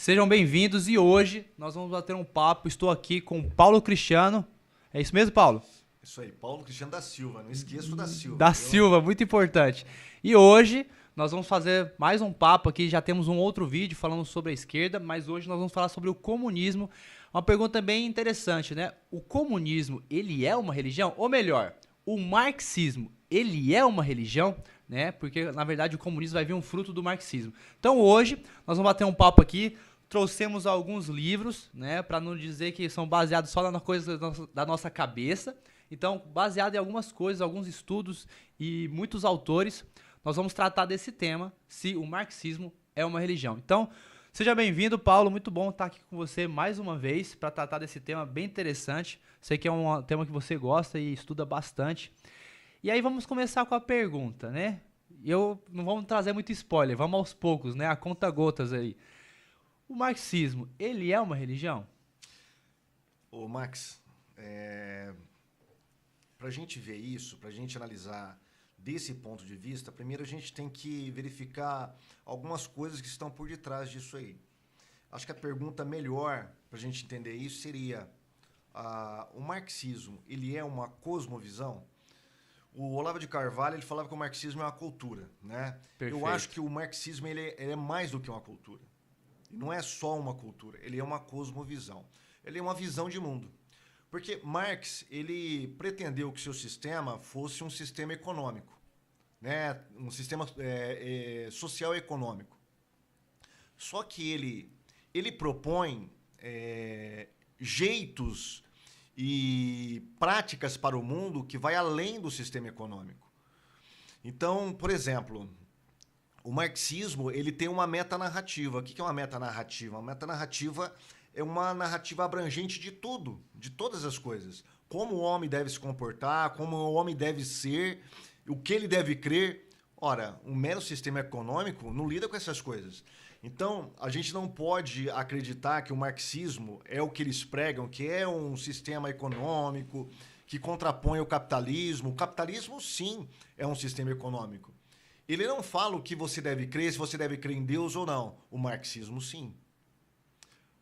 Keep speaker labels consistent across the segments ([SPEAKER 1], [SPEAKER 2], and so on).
[SPEAKER 1] Sejam bem-vindos e hoje nós vamos bater um papo. Estou aqui com o Paulo Cristiano. É isso mesmo, Paulo?
[SPEAKER 2] Isso aí, Paulo Cristiano da Silva, não esqueço da Silva.
[SPEAKER 1] Da Silva, muito importante. E hoje nós vamos fazer mais um papo aqui, já temos um outro vídeo falando sobre a esquerda, mas hoje nós vamos falar sobre o comunismo. Uma pergunta bem interessante, né? O comunismo, ele é uma religião? Ou melhor, o marxismo, ele é uma religião? Né? Porque, na verdade, o comunismo vai vir um fruto do marxismo. Então, hoje, nós vamos bater um papo aqui. Trouxemos alguns livros, né? Para não dizer que são baseados só na coisa da nossa cabeça. Então, baseado em algumas coisas, alguns estudos e muitos autores, nós vamos tratar desse tema, se o marxismo é uma religião. Então, seja bem-vindo, Paulo. Muito bom estar aqui com você mais uma vez para tratar desse tema bem interessante. Sei que é um tema que você gosta e estuda bastante. E aí vamos começar com a pergunta, né? Não vamos trazer muito spoiler, vamos aos poucos, né? A conta gotas aí. O marxismo, ele é uma religião?
[SPEAKER 2] Ô Max, para a gente ver isso, para a gente analisar desse ponto de vista, primeiro a gente tem que verificar algumas coisas que estão por detrás disso aí. Acho que a pergunta melhor para a gente entender isso seria, o marxismo, ele é uma cosmovisão? O Olavo de Carvalho, ele falava que o marxismo é uma cultura, né?
[SPEAKER 1] Perfeito.
[SPEAKER 2] Eu acho que o marxismo ele é mais do que uma cultura. Não é só uma cultura, ele é uma cosmovisão. Ele é uma visão de mundo. Porque Marx, ele pretendeu que seu sistema fosse um sistema econômico, né? Um sistema social e econômico. Só que ele propõe jeitos e práticas para o mundo que vai além do sistema econômico. Então, por exemplo, o marxismo ele tem uma metanarrativa. O que é uma metanarrativa? Uma metanarrativa é uma narrativa abrangente de tudo, de todas as coisas. Como o homem deve se comportar, como o homem deve ser, o que ele deve crer. Ora, um mero sistema econômico não lida com essas coisas. Então, a gente não pode acreditar que o marxismo é o que eles pregam, que é um sistema econômico que contrapõe o capitalismo. O capitalismo, sim, é um sistema econômico. Ele não fala o que você deve crer, se você deve crer em Deus ou não. O marxismo, sim.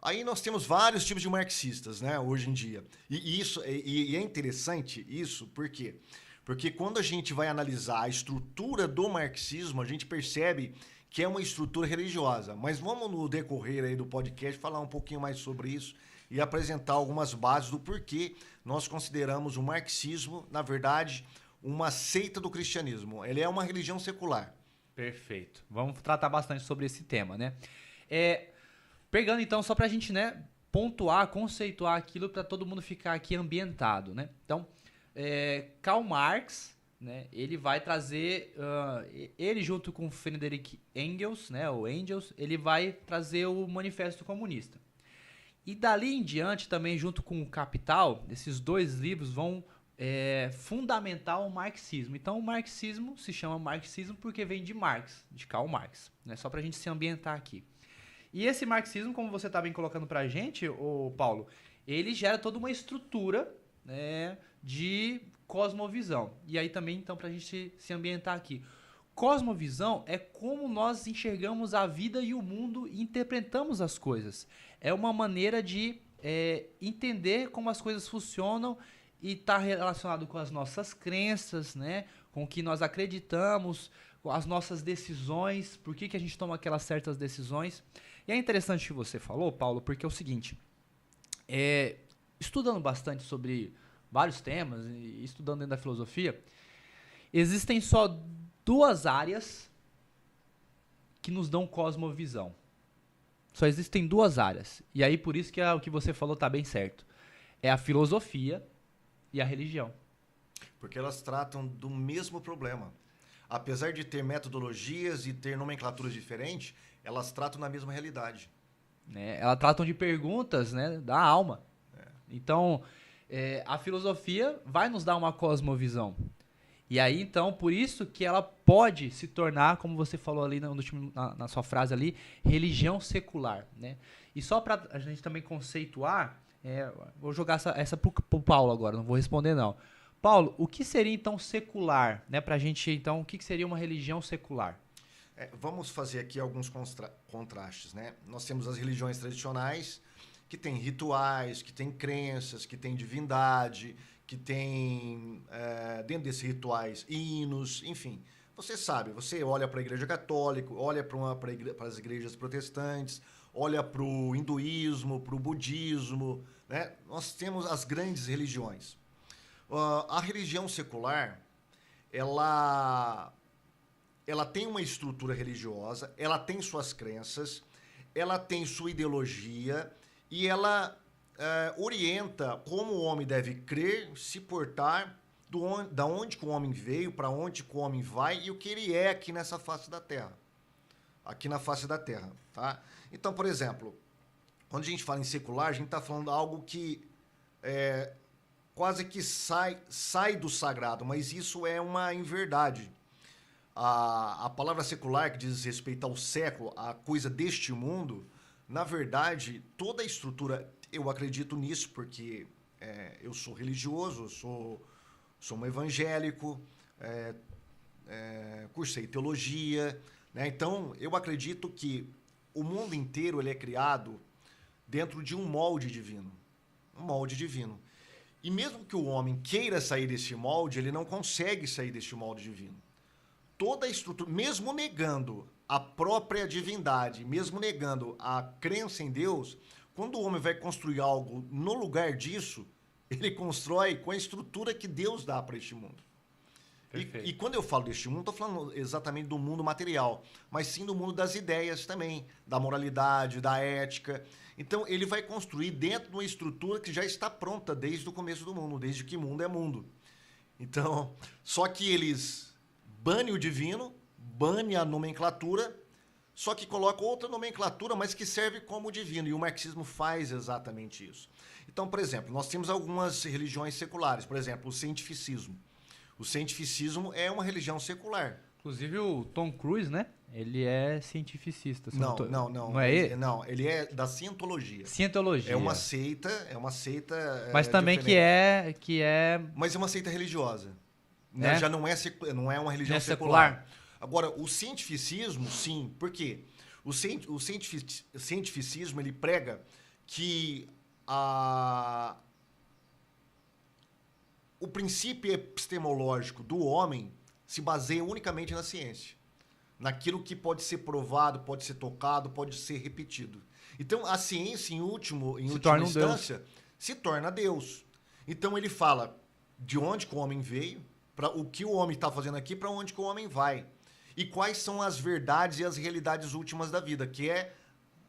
[SPEAKER 2] Aí nós temos vários tipos de marxistas, né, hoje em dia. E é interessante isso, por quê? Porque quando a gente vai analisar a estrutura do marxismo, a gente percebe que é uma estrutura religiosa. Mas vamos no decorrer aí do podcast falar um pouquinho mais sobre isso e apresentar algumas bases do porquê nós consideramos o marxismo, na verdade, uma seita do cristianismo. Ele é uma religião secular.
[SPEAKER 1] Perfeito. Vamos tratar bastante sobre esse tema, né? Pegando então, só pra gente, né, pontuar, conceituar aquilo para todo mundo ficar aqui ambientado, né? Então, Karl Marx, né, ele vai trazer, ele junto com Friedrich Engels, né, o Engels, ele vai trazer o Manifesto Comunista. E dali em diante, também junto com o Capital, esses dois livros vão fundamentar o marxismo. Então, o marxismo se chama marxismo porque vem de Marx, de Karl Marx, né, só pra gente se ambientar aqui. E esse marxismo, como você está bem colocando pra gente, ô Paulo, ele gera toda uma estrutura, né, de cosmovisão. E aí também, então, pra gente se ambientar aqui. Cosmovisão é como nós enxergamos a vida e o mundo e interpretamos as coisas. É uma maneira de entender como as coisas funcionam e está relacionado com as nossas crenças, né, com o que nós acreditamos, com as nossas decisões, por que a gente toma aquelas certas decisões. E é interessante o que você falou, Paulo, porque é o seguinte, estudando bastante sobre vários temas e estudando dentro da filosofia, existem só duas áreas que nos dão cosmovisão. Só existem duas áreas. E aí por isso que o que você falou está bem certo. É a filosofia e a religião.
[SPEAKER 2] Porque elas tratam do mesmo problema. Apesar de ter metodologias e ter nomenclaturas diferentes, elas tratam da mesma realidade.
[SPEAKER 1] Elas tratam de perguntas, né, da alma. Então, a filosofia vai nos dar uma cosmovisão. E aí, então, por isso que ela pode se tornar, como você falou ali na sua frase ali, religião secular, né? E só para a gente também conceituar, vou jogar essa pro Paulo agora, não vou responder não. Paulo, o que seria então secular, né? Pra gente, então, o que seria uma religião secular?
[SPEAKER 2] Vamos fazer aqui alguns contrastes, né? Nós temos as religiões tradicionais, que têm rituais, que têm crenças, que têm divindade, que têm, dentro desses rituais, hinos, enfim. Você sabe, você olha para a Igreja Católica, olha para as igrejas protestantes, olha para o hinduísmo, para o budismo, né? Nós temos as grandes religiões. A religião secular, ela tem uma estrutura religiosa, ela tem suas crenças, ela tem sua ideologia e ela orienta como o homem deve crer, se portar, da onde que o homem veio, para onde que o homem vai e o que ele é aqui nessa face da Terra. Aqui na face da Terra, tá? Então, por exemplo, quando a gente fala em secular, a gente está falando de algo que quase que sai do sagrado, mas isso é uma inverdade. A palavra secular, que diz respeito ao século, a coisa deste mundo, na verdade, toda a estrutura, eu acredito nisso, porque eu sou religioso, sou um evangélico, cursei teologia, né? Então, eu acredito que o mundo inteiro ele é criado dentro de um molde divino. Um molde divino. E mesmo que o homem queira sair desse molde, ele não consegue sair desse molde divino. Toda a estrutura, mesmo negando a própria divindade, mesmo negando a crença em Deus, quando o homem vai construir algo no lugar disso, ele constrói com a estrutura que Deus dá para este mundo. E quando eu falo deste mundo, estou falando exatamente do mundo material, mas sim do mundo das ideias também, da moralidade, da ética. Então, ele vai construir dentro de uma estrutura que já está pronta desde o começo do mundo, desde que mundo é mundo. Então, só que eles banem o divino, banem a nomenclatura, só que colocam outra nomenclatura, mas que serve como divino. E o marxismo faz exatamente isso. Então, por exemplo, nós temos algumas religiões seculares. Por exemplo, o cientificismo. O cientificismo é uma religião secular.
[SPEAKER 1] Inclusive o Tom Cruise, né? Ele é cientificista.
[SPEAKER 2] Não.
[SPEAKER 1] Não é ele?
[SPEAKER 2] Não, ele é da cientologia.
[SPEAKER 1] Cientologia.
[SPEAKER 2] É uma seita.
[SPEAKER 1] Mas também
[SPEAKER 2] diferente.
[SPEAKER 1] que é.
[SPEAKER 2] Mas é uma seita religiosa.
[SPEAKER 1] Né?
[SPEAKER 2] Já não é uma religião secular. Agora, o cientificismo, sim. Por quê? O cientificismo, ele prega que o princípio epistemológico do homem se baseia unicamente na ciência. Naquilo que pode ser provado, pode ser tocado, pode ser repetido. Então, a ciência, em última instância, se torna Deus. Então, ele fala de onde que o homem veio, para o que o homem está fazendo aqui, para onde que o homem vai. E quais são as verdades e as realidades últimas da vida, que é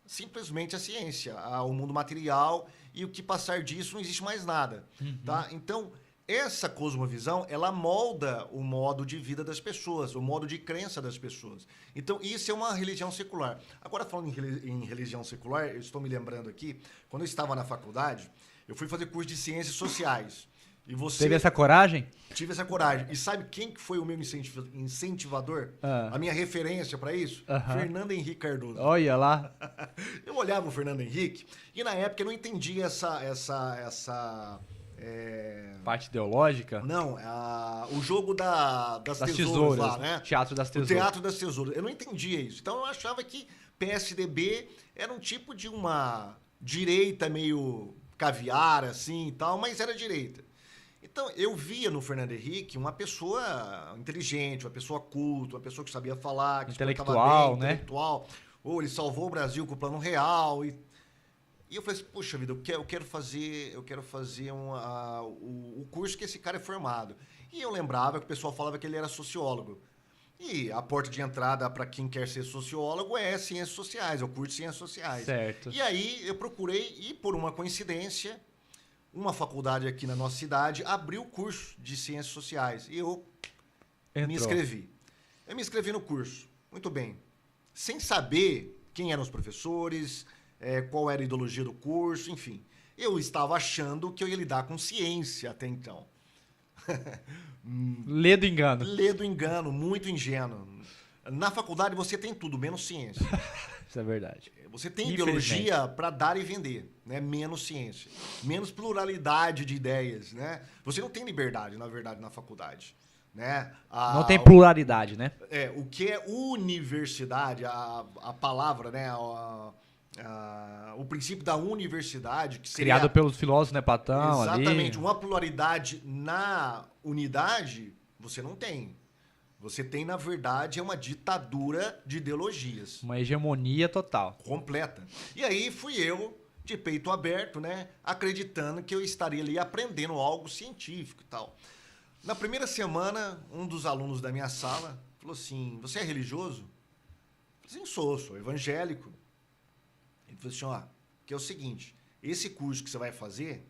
[SPEAKER 2] simplesmente a ciência, o mundo material, e o que passar disso não existe mais nada.
[SPEAKER 1] Uhum.
[SPEAKER 2] Tá? Então, essa cosmovisão, ela molda o modo de vida das pessoas, o modo de crença das pessoas. Então, isso é uma religião secular. Agora, falando em religião secular, eu estou me lembrando aqui, quando eu estava na faculdade, eu fui fazer curso de ciências sociais. E você...
[SPEAKER 1] Teve essa coragem?
[SPEAKER 2] Tive essa coragem. E sabe quem que foi o meu incentivador? A minha referência para isso? Fernando Henrique Cardoso.
[SPEAKER 1] Olha lá.
[SPEAKER 2] Eu olhava o Fernando Henrique e na época eu não entendia essa
[SPEAKER 1] parte ideológica?
[SPEAKER 2] Não, o jogo das tesouras lá, né?
[SPEAKER 1] Teatro das tesouras.
[SPEAKER 2] O Teatro das Tesouras. Eu não entendia isso. Então eu achava que PSDB era um tipo de uma direita meio caviar, assim e tal, mas era direita. Então, eu via no Fernando Henrique uma pessoa inteligente, uma pessoa culta, uma pessoa que sabia falar, que
[SPEAKER 1] intelectual,
[SPEAKER 2] bem, intelectual. Ou ele salvou o Brasil com o Plano Real. E eu falei assim, puxa vida, eu quero fazer o curso que esse cara é formado. E eu lembrava que o pessoal falava que ele era sociólogo. E a porta de entrada para quem quer ser sociólogo é ciências sociais, é o curso de ciências sociais.
[SPEAKER 1] Certo.
[SPEAKER 2] E aí eu procurei e, por uma coincidência, uma faculdade aqui na nossa cidade abriu o curso de ciências sociais. E eu me inscrevi. Eu me inscrevi no curso. Muito bem. Sem saber quem eram os professores, qual era a ideologia do curso, enfim. Eu estava achando que eu ia lidar com ciência até então.
[SPEAKER 1] Lê do engano.
[SPEAKER 2] Lê do engano, muito ingênuo. Na faculdade você tem tudo, menos ciência.
[SPEAKER 1] Isso é verdade.
[SPEAKER 2] Você tem ideologia para dar e vender, né? Menos ciência. Menos pluralidade de ideias, né? Você não tem liberdade, na verdade, na faculdade. né?
[SPEAKER 1] Não tem pluralidade, né?
[SPEAKER 2] O que é universidade, a palavra, né? O princípio da universidade, que seria...
[SPEAKER 1] Criado pelos filósofos, né, Platão,
[SPEAKER 2] Exatamente.
[SPEAKER 1] ali.
[SPEAKER 2] Uma pluralidade na unidade, você não tem. Você tem, na verdade, uma ditadura de ideologias.
[SPEAKER 1] Uma hegemonia total.
[SPEAKER 2] Completa. E aí fui eu, de peito aberto, né? Acreditando que eu estaria ali aprendendo algo científico e tal. Na primeira semana, um dos alunos da minha sala falou assim, você é religioso? Eu falei assim, sou evangélico. Ele falou assim, ó, que é o seguinte, esse curso que você vai fazer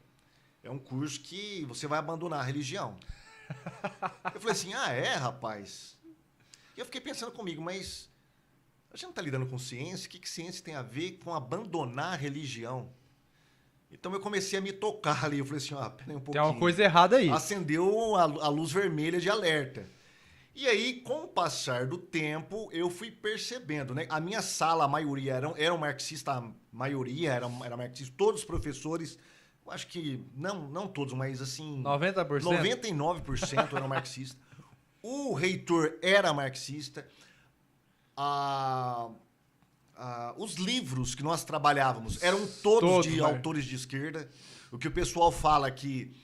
[SPEAKER 2] é um curso que você vai abandonar a religião. Eu falei assim, rapaz? E eu fiquei pensando comigo, mas a gente não está lidando com ciência, o que ciência tem a ver com abandonar a religião? Então eu comecei a me tocar ali, eu falei assim, peraí um pouquinho.
[SPEAKER 1] Tem uma coisa errada aí.
[SPEAKER 2] Acendeu a luz vermelha de alerta. E aí, com o passar do tempo, eu fui percebendo, né? A minha sala, a maioria eram marxistas, a maioria era marxista, todos os professores, eu acho que, não todos, mas assim...
[SPEAKER 1] 90%?
[SPEAKER 2] 99% eram marxistas. O reitor era marxista. Os livros que nós trabalhávamos eram todos de autores de esquerda. O que o pessoal fala que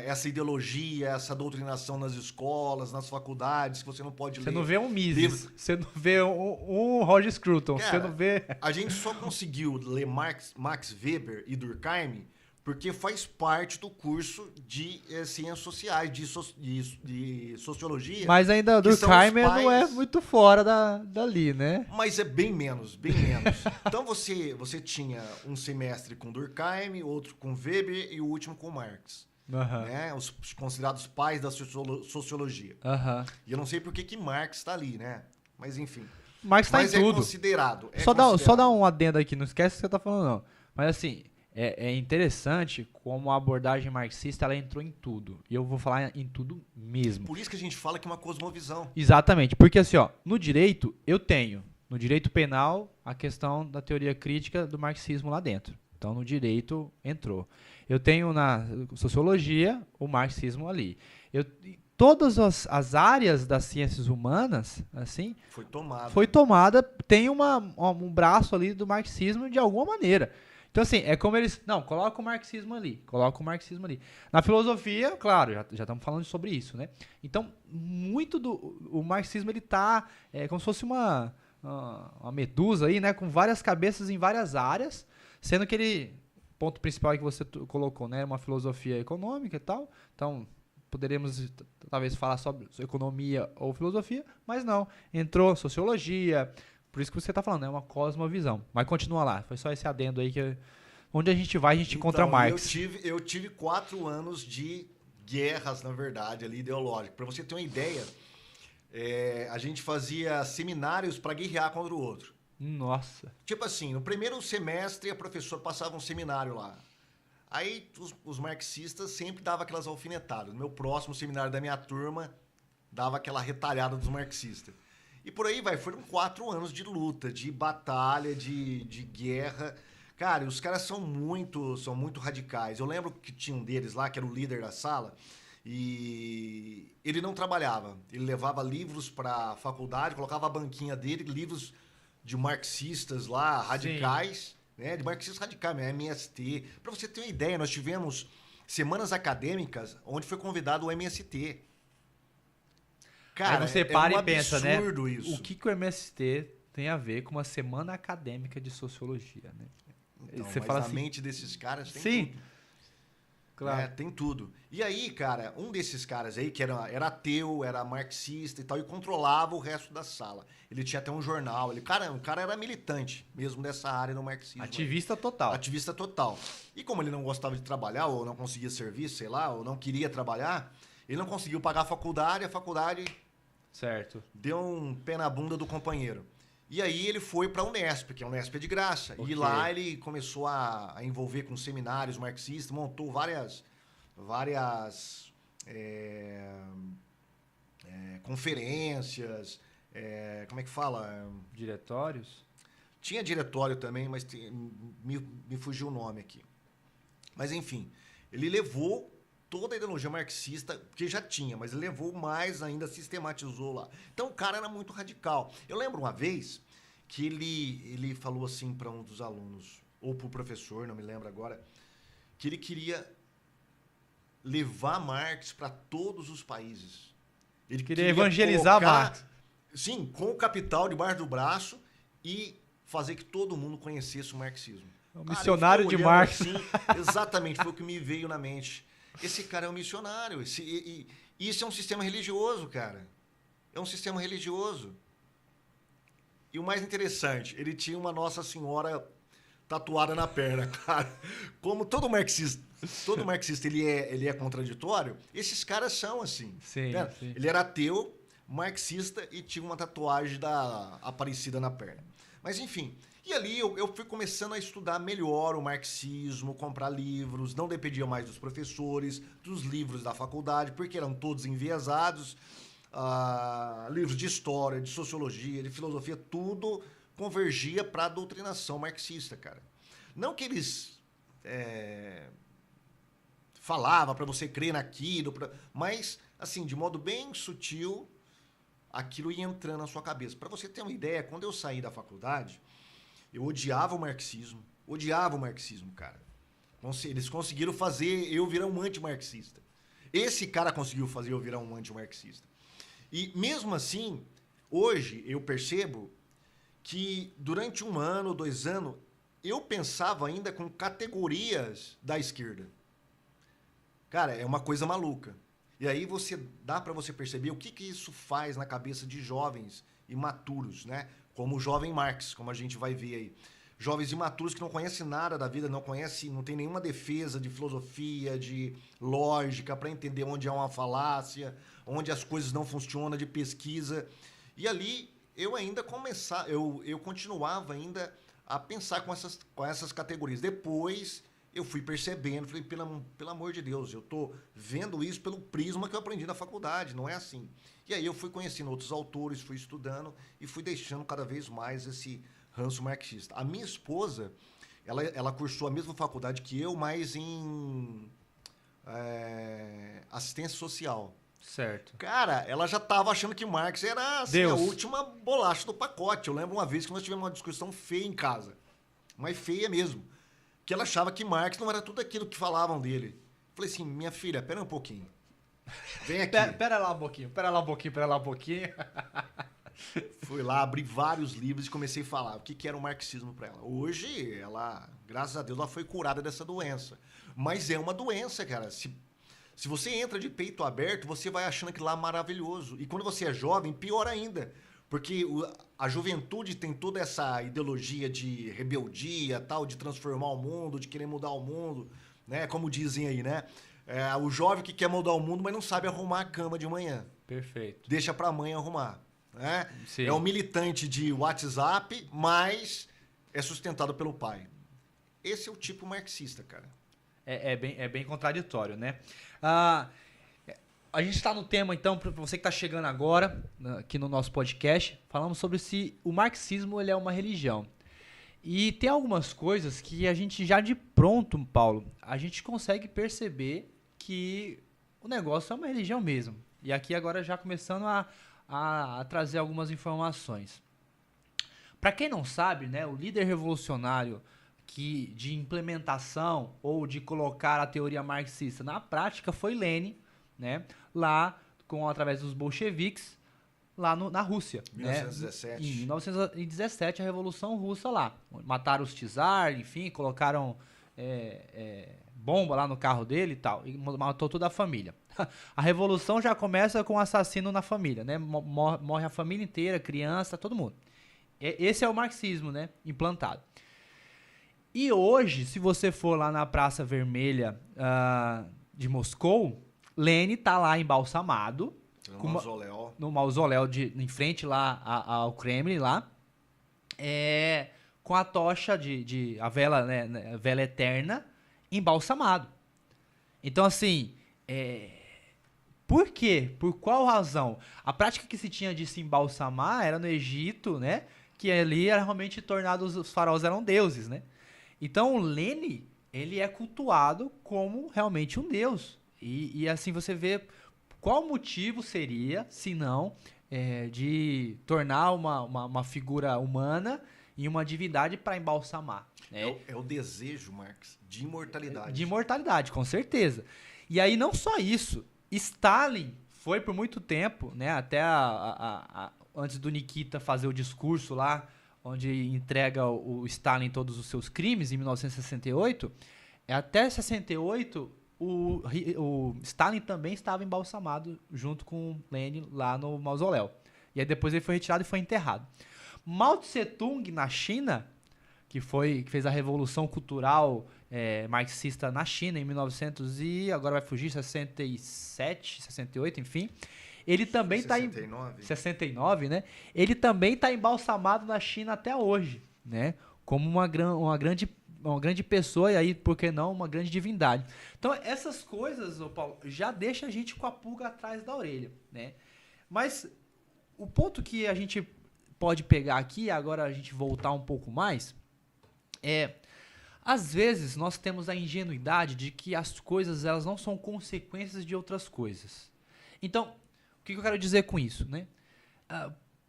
[SPEAKER 2] essa ideologia, essa doutrinação nas escolas, nas faculdades, que você não pode ler.
[SPEAKER 1] Você não vê um Mises, você não vê um Roger Scruton, você não vê...
[SPEAKER 2] A gente só conseguiu ler Max Weber e Durkheim porque faz parte do curso de ciências sociais, de sociologia.
[SPEAKER 1] Mas ainda Durkheim não é muito fora dali, né?
[SPEAKER 2] Mas é bem menos, bem menos. Então você tinha um semestre com Durkheim, outro com Weber e o último com Marx. Né? Os considerados pais da sociologia. E eu não sei por que Marx está ali, né? Mas enfim.
[SPEAKER 1] Marx está em tudo.
[SPEAKER 2] Considerado.
[SPEAKER 1] Só dá um adendo aqui, não esquece o que você está falando, não. Mas assim... É interessante como a abordagem marxista ela entrou em tudo. E eu vou falar em tudo mesmo.
[SPEAKER 2] Por isso que a gente fala que é uma cosmovisão.
[SPEAKER 1] Exatamente. Porque assim, no direito, eu tenho, no direito penal, a questão da teoria crítica do marxismo lá dentro. Então, no direito, entrou. Eu tenho na sociologia o marxismo ali. Todas as áreas das ciências humanas, assim... Foi tomada. Tem um braço ali do marxismo de alguma maneira. Então, assim, é como eles... Não, coloca o marxismo ali. Na filosofia, claro, já estamos falando sobre isso, né? Então, muito o marxismo, ele tá como se fosse uma medusa aí, né? Com várias cabeças em várias áreas, sendo que ele... O ponto principal que você colocou, né? Uma filosofia econômica e tal. Então, poderíamos, talvez, falar sobre economia ou filosofia, mas não. Entrou sociologia... Por isso que você está falando, é uma cosmovisão. Mas continua lá, foi só esse adendo aí que... Onde a gente vai, a gente encontra Marx.
[SPEAKER 2] Eu tive 4 anos de guerras, na verdade, ali ideológicas. Para você ter uma ideia, a gente fazia seminários para guerrear contra o outro.
[SPEAKER 1] Nossa.
[SPEAKER 2] Tipo assim, no primeiro semestre a professora passava um seminário lá. Aí os marxistas sempre davam aquelas alfinetadas. No meu próximo seminário da minha turma, dava aquela retalhada dos marxistas. E por aí vai, foram 4 anos de luta, de batalha, de guerra. Cara, os caras são muito radicais. Eu lembro que tinha um deles lá, que era o líder da sala, e ele não trabalhava. Ele levava livros para a faculdade, colocava a banquinha dele, livros de marxistas lá, radicais, né? De marxistas radicais, MST. Para você ter uma ideia, nós tivemos semanas acadêmicas onde foi convidado o MST. Cara,
[SPEAKER 1] aí você para e pensa, né?
[SPEAKER 2] Isso.
[SPEAKER 1] O que o MST tem a ver com uma semana acadêmica de sociologia, né?
[SPEAKER 2] Então,
[SPEAKER 1] você
[SPEAKER 2] mas
[SPEAKER 1] fala
[SPEAKER 2] na
[SPEAKER 1] assim,
[SPEAKER 2] mente desses caras tem tudo.
[SPEAKER 1] Claro.
[SPEAKER 2] Tem tudo. E aí, cara, um desses caras aí, que era ateu, era marxista e tal, e controlava o resto da sala. Ele tinha até um jornal. O cara era militante mesmo dessa área do marxismo.
[SPEAKER 1] Ativista total.
[SPEAKER 2] Ativista total. E como ele não gostava de trabalhar, ou não conseguia serviço, sei lá, ou não queria trabalhar, ele não conseguiu pagar a faculdade
[SPEAKER 1] certo.
[SPEAKER 2] Deu um pé na bunda do companheiro. E aí ele foi para a Unesp, que a Unesp é de graça. Okay. E lá ele começou a envolver com seminários marxistas, montou várias conferências, como é que fala?
[SPEAKER 1] Diretórios?
[SPEAKER 2] Tinha diretório também, mas me fugiu o nome aqui. Mas enfim, ele levou toda a ideologia marxista, que já tinha, mas ele levou mais ainda, sistematizou lá. Então o cara era muito radical. Eu lembro uma vez que ele falou assim para um dos alunos, ou para o professor, não me lembro agora, que ele queria levar Marx para todos os países. Ele
[SPEAKER 1] queria evangelizar Marx.
[SPEAKER 2] Sim, com o Capital debaixo do braço e fazer que todo mundo conhecesse o marxismo.
[SPEAKER 1] O missionário de Marx.
[SPEAKER 2] Assim, exatamente, foi o que me veio na mente. Esse cara é um missionário. Isso é um sistema religioso, cara. É um sistema religioso. E o mais interessante, ele tinha uma Nossa Senhora tatuada na perna, cara. Como todo marxista ele é contraditório, esses caras são assim.
[SPEAKER 1] Sim,
[SPEAKER 2] né?
[SPEAKER 1] sim.
[SPEAKER 2] Ele era ateu, marxista e tinha uma tatuagem da Aparecida na perna. Mas enfim, e ali eu fui começando a estudar melhor o marxismo, comprar livros, não dependia mais dos professores, dos livros da faculdade, porque eram todos enviesados, livros de história, de sociologia, de filosofia, tudo convergia para a doutrinação marxista, cara. Não que eles falavam para você crer naquilo, mas, assim, de modo bem sutil, aquilo ia entrando na sua cabeça. Para você ter uma ideia, quando eu saí da faculdade, eu odiava o marxismo, cara. Eles conseguiram fazer eu virar um antimarxista. Esse cara conseguiu fazer eu virar um antimarxista. E mesmo assim, hoje eu percebo que durante 1 ano, 2 anos, eu pensava ainda com categorias da esquerda. Cara, é uma coisa maluca. E aí dá para você perceber o que isso faz na cabeça de jovens imaturos, né? Como o jovem Marx, como a gente vai ver aí. Jovens imaturos que não conhecem nada da vida, não tem nenhuma defesa de filosofia, de lógica, para entender onde há uma falácia, onde as coisas não funcionam, de pesquisa. E ali eu ainda eu continuava ainda a pensar com essas categorias. Depois eu fui percebendo, falei, pelo amor de Deus, eu tô vendo isso pelo prisma que eu aprendi na faculdade, não é assim. E aí eu fui conhecendo outros autores, fui estudando e fui deixando cada vez mais esse ranço marxista. A minha esposa, ela cursou a mesma faculdade que eu, mas em assistência social.
[SPEAKER 1] Certo.
[SPEAKER 2] Cara, ela já estava achando que Marx era assim, a última bolacha do pacote. Eu lembro uma vez que nós tivemos uma discussão feia em casa, mas feia mesmo, que ela achava que Marx não era tudo aquilo que falavam dele. Falei assim, minha filha, pera um pouquinho. Vem aqui.
[SPEAKER 1] Pera lá um pouquinho.
[SPEAKER 2] Fui lá, abri vários livros e comecei a falar o que era o marxismo para ela. Hoje, ela, graças a Deus, ela foi curada dessa doença. Mas é uma doença, cara. Se você entra de peito aberto, você vai achando aquilo lá maravilhoso. E quando você é jovem, pior ainda. Porque a juventude tem toda essa ideologia de rebeldia, tal, de transformar o mundo, de querer mudar o mundo, né? Como dizem aí, né? O jovem que quer mudar o mundo, mas não sabe arrumar a cama de manhã.
[SPEAKER 1] Perfeito.
[SPEAKER 2] Deixa pra mãe arrumar. Né?
[SPEAKER 1] Sim.
[SPEAKER 2] É um militante de WhatsApp, mas é sustentado pelo pai. Esse é o tipo marxista, cara.
[SPEAKER 1] É bem contraditório, né? A gente está no tema, então, para você que está chegando agora, aqui no nosso podcast, falamos sobre se o marxismo ele é uma religião. E tem algumas coisas que a gente já de pronto, Paulo, a gente consegue perceber que o negócio é uma religião mesmo. E aqui agora já começando a trazer algumas informações. Para quem não sabe, né, o líder revolucionário de implementação ou de colocar a teoria marxista na prática foi Lenin, né, lá através dos bolcheviques lá na Rússia.
[SPEAKER 2] 1917.
[SPEAKER 1] Né? Em 1917, a Revolução Russa lá. Mataram os czar, enfim, colocaram bomba lá no carro dele e tal, e matou toda a família. A Revolução já começa com um assassino na família, né? Morre a família inteira, criança, todo mundo. Esse é o marxismo, né? Implantado. E hoje, se você for lá na Praça Vermelha de Moscou, Lenin tá lá embalsamado. No mausoléu em frente lá ao Kremlin lá. Com a tocha a vela, né, vela eterna, embalsamado. Então, assim, por quê? Por qual razão? A prática que se tinha de se embalsamar era no Egito, né? Que ali era realmente os faraós eram deuses, né? Então, o Lenin, ele é cultuado como realmente um deus. E assim você vê qual motivo seria, se não, de tornar uma figura humana e uma divindade para embalsamar. Né?
[SPEAKER 2] É o desejo, Marx, de imortalidade.
[SPEAKER 1] De imortalidade, com certeza. E aí não só isso, Stalin foi por muito tempo, né, até antes do Nikita fazer o discurso lá, onde entrega o Stalin todos os seus crimes, em 1968, até 68, o Stalin também estava embalsamado junto com Lenin lá no mausoléu. E aí depois ele foi retirado e foi enterrado. Mao Tse-tung, na China, que fez a revolução cultural marxista na China em 1900 e agora vai fugir, 67, 68, enfim. Ele também está em 69, né? Ele também está embalsamado na China até hoje, né? Como uma grande pessoa e aí, por que não, uma grande divindade. Então, essas coisas, Paulo, já deixa a gente com a pulga atrás da orelha, né? Mas o ponto que a gente pode pegar aqui, agora a gente voltar um pouco mais, às vezes nós temos a ingenuidade de que as coisas elas não são consequências de outras coisas. Então, o que eu quero dizer com isso, né?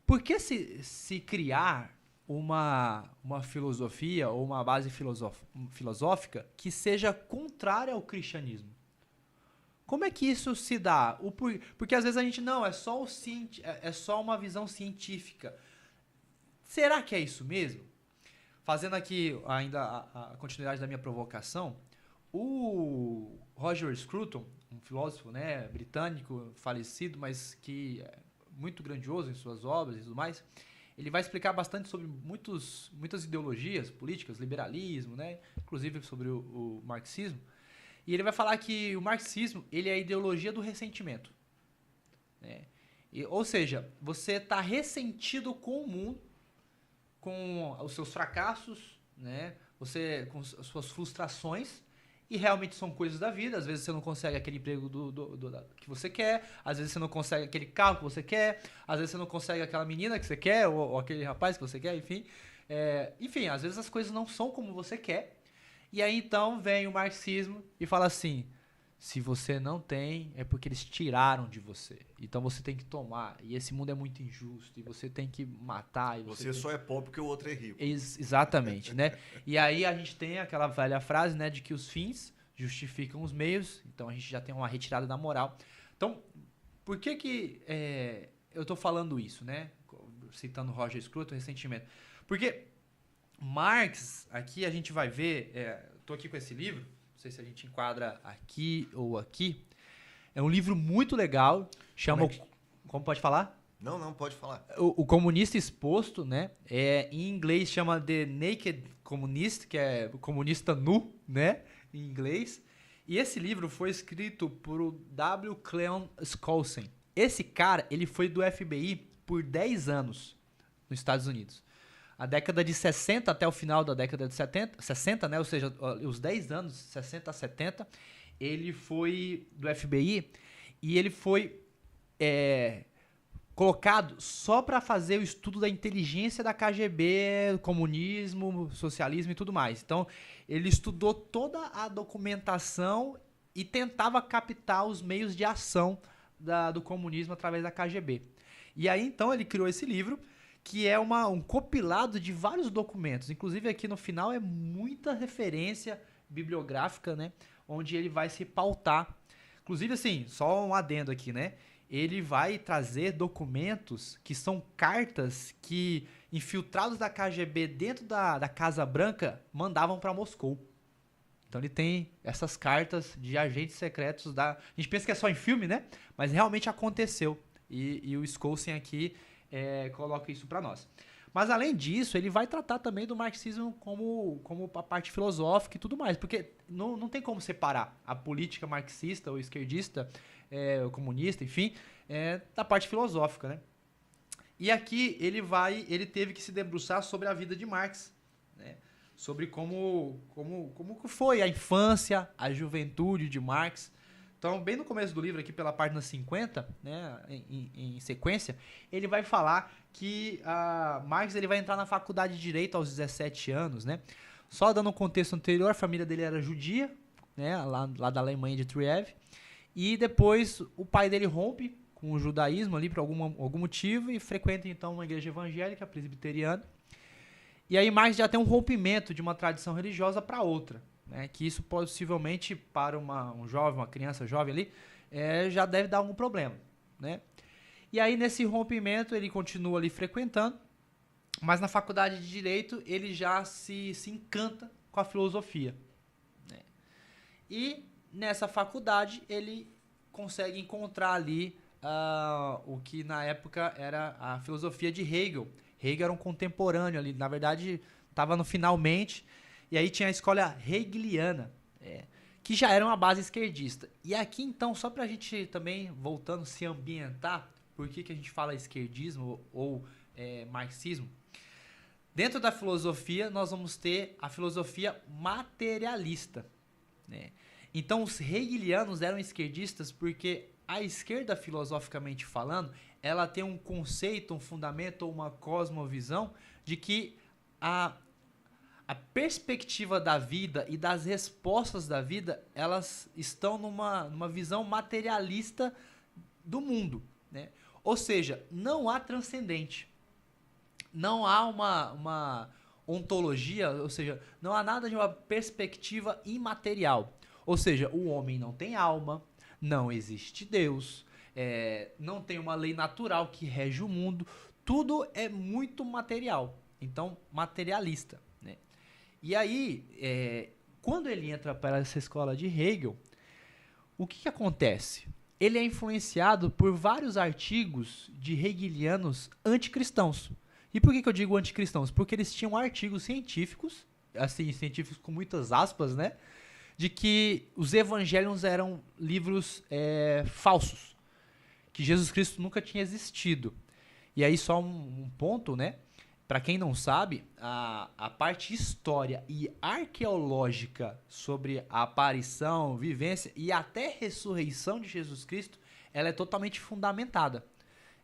[SPEAKER 1] Por que se criar uma filosofia ou uma base filosófica que seja contrária ao cristianismo? Como é que isso se dá? Porque às vezes a gente, não, é só uma visão científica. Será que é isso mesmo? Fazendo aqui ainda a continuidade da minha provocação, o Roger Scruton, um filósofo, né, britânico, falecido, mas que é muito grandioso em suas obras e tudo mais, ele vai explicar bastante sobre muitas ideologias políticas, liberalismo, né, inclusive sobre o marxismo, e ele vai falar que o marxismo ele é a ideologia do ressentimento. Né? Ou seja, você está ressentido com o mundo, com os seus fracassos, né? Você com as suas frustrações, e realmente são coisas da vida. Às vezes você não consegue aquele emprego que você quer, às vezes você não consegue aquele carro que você quer, às vezes você não consegue aquela menina que você quer, ou aquele rapaz que você quer, enfim. Enfim, às vezes as coisas não são como você quer, e aí então vem o marxismo e fala assim, se você não tem, é porque eles tiraram de você. Então você tem que tomar. E esse mundo é muito injusto. E você tem que matar.
[SPEAKER 2] Você só é pobre porque o outro é rico.
[SPEAKER 1] Exatamente, né? E aí a gente tem aquela velha frase, né? De que os fins justificam os meios. Então a gente já tem uma retirada da moral. Então, por que eu estou falando isso, né? Citando Roger Scruton recentemente. Porque Marx, aqui a gente vai ver... Estou aqui com esse livro. Não sei se a gente enquadra aqui ou aqui. É um livro muito legal. Chama... Como pode falar?
[SPEAKER 2] Não, pode falar.
[SPEAKER 1] O Comunista Exposto, né? Em inglês chama The Naked Communist, que é comunista nu, né? Em inglês. E esse livro foi escrito por W. Cleon Skousen. Esse cara, ele foi do FBI por 10 anos nos Estados Unidos. A década de 60 até o final da década de 60, né? Ou seja, os 10 anos, 60 a 70, ele foi do FBI e ele foi colocado só para fazer o estudo da inteligência da KGB, comunismo, socialismo e tudo mais. Então, ele estudou toda a documentação e tentava captar os meios de ação do comunismo através da KGB. E aí, então, ele criou esse livro, que é um compilado de vários documentos. Inclusive, aqui no final é muita referência bibliográfica, né? Onde ele vai se pautar. Inclusive, assim, só um adendo aqui, né? Ele vai trazer documentos que são cartas que infiltrados da KGB dentro da Casa Branca mandavam para Moscou. Então ele tem essas cartas de agentes secretos A gente pensa que é só em filme, né? Mas realmente aconteceu. E o Skousen aqui coloca isso para nós. Mas além disso, ele vai tratar também do marxismo como a parte filosófica e tudo mais. Porque não tem como separar a política marxista ou esquerdista, o comunista, enfim, da parte filosófica, né? E aqui ele teve que se debruçar sobre a vida de Marx, né? Sobre como foi a infância, a juventude de Marx. Então, bem no começo do livro, aqui pela página 50, né, em sequência, ele vai falar que Marx ele vai entrar na faculdade de Direito aos 17 anos, né? Só dando um contexto anterior, a família dele era judia, né, lá da Alemanha de Triev, E depois o pai dele rompe com o judaísmo ali por algum motivo e frequenta então uma igreja evangélica presbiteriana. E aí Marx já tem um rompimento de uma tradição religiosa para outra, né? Que isso possivelmente para um jovem, uma criança jovem ali, já deve dar algum problema, né? E aí nesse rompimento ele continua ali frequentando, mas na faculdade de Direito ele já se encanta com a filosofia, né? E nessa faculdade ele consegue encontrar ali o que na época era a filosofia de Hegel. Hegel era um contemporâneo ali, na verdade estava no finalmente, e aí tinha a escola hegeliana, que já era uma base esquerdista. E aqui então, só para a gente também, voltando, se ambientar, por que a gente fala esquerdismo ou marxismo? Dentro da filosofia, nós vamos ter a filosofia materialista, né? Então, os hegelianos eram esquerdistas porque a esquerda, filosoficamente falando, ela tem um conceito, um fundamento ou uma cosmovisão de que a perspectiva da vida e das respostas da vida, elas estão numa visão materialista do mundo, né? Ou seja, não há transcendente. Não há uma ontologia, ou seja, não há nada de uma perspectiva imaterial. Ou seja, o homem não tem alma, não existe Deus, não tem uma lei natural que rege o mundo, tudo é muito material, então materialista, né? E aí, quando ele entra para essa escola de Hegel, o que acontece? Ele é influenciado por vários artigos de hegelianos anticristãos. E por que eu digo anticristãos? Porque eles tinham artigos científicos, assim, científicos com muitas aspas, né? De que os evangelhos eram livros falsos, que Jesus Cristo nunca tinha existido. E aí só um ponto, né? Para quem não sabe, a parte história e arqueológica sobre a aparição, vivência e até ressurreição de Jesus Cristo, ela é totalmente fundamentada.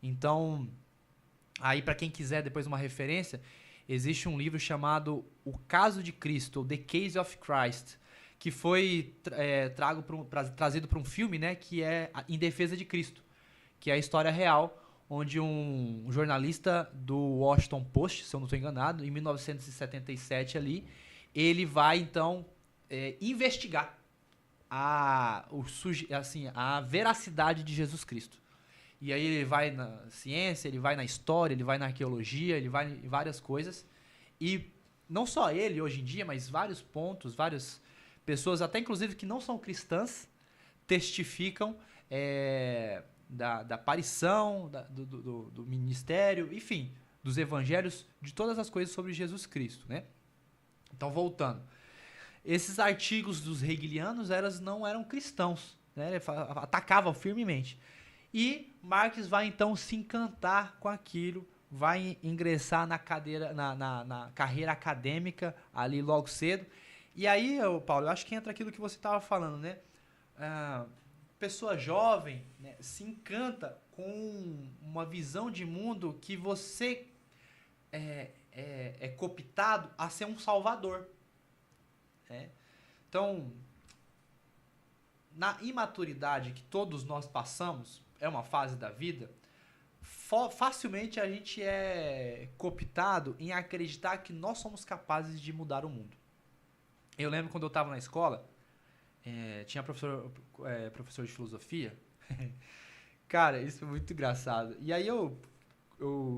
[SPEAKER 1] Então, aí para quem quiser depois uma referência, existe um livro chamado O Caso de Cristo, ou The Case of Christ, que foi trazido para um filme, né, que é Em Defesa de Cristo, que é a história real, onde um jornalista do Washington Post, se eu não estou enganado, em 1977 ali, ele vai então investigar a veracidade de Jesus Cristo. E aí ele vai na ciência, ele vai na história, ele vai na arqueologia, ele vai em várias coisas. E não só ele hoje em dia, mas vários pontos, várias pessoas, até inclusive que não são cristãs, testificam da aparição, do ministério, enfim, dos evangelhos, de todas as coisas sobre Jesus Cristo, né? Então, voltando. Esses artigos dos hegelianos não eram cristãos, né? Atacavam firmemente. E Marx vai então se encantar com aquilo, vai ingressar na carreira acadêmica ali logo cedo. E aí, Paulo, eu acho que entra aquilo que você estava falando, né? Pessoa jovem, né, se encanta com uma visão de mundo que você é cooptado a ser um salvador, né? Então, na imaturidade que todos nós passamos, é uma fase da vida, facilmente a gente é cooptado em acreditar que nós somos capazes de mudar o mundo. Eu lembro quando eu estava na escola, tinha professor de filosofia. Cara, isso foi muito engraçado. E aí eu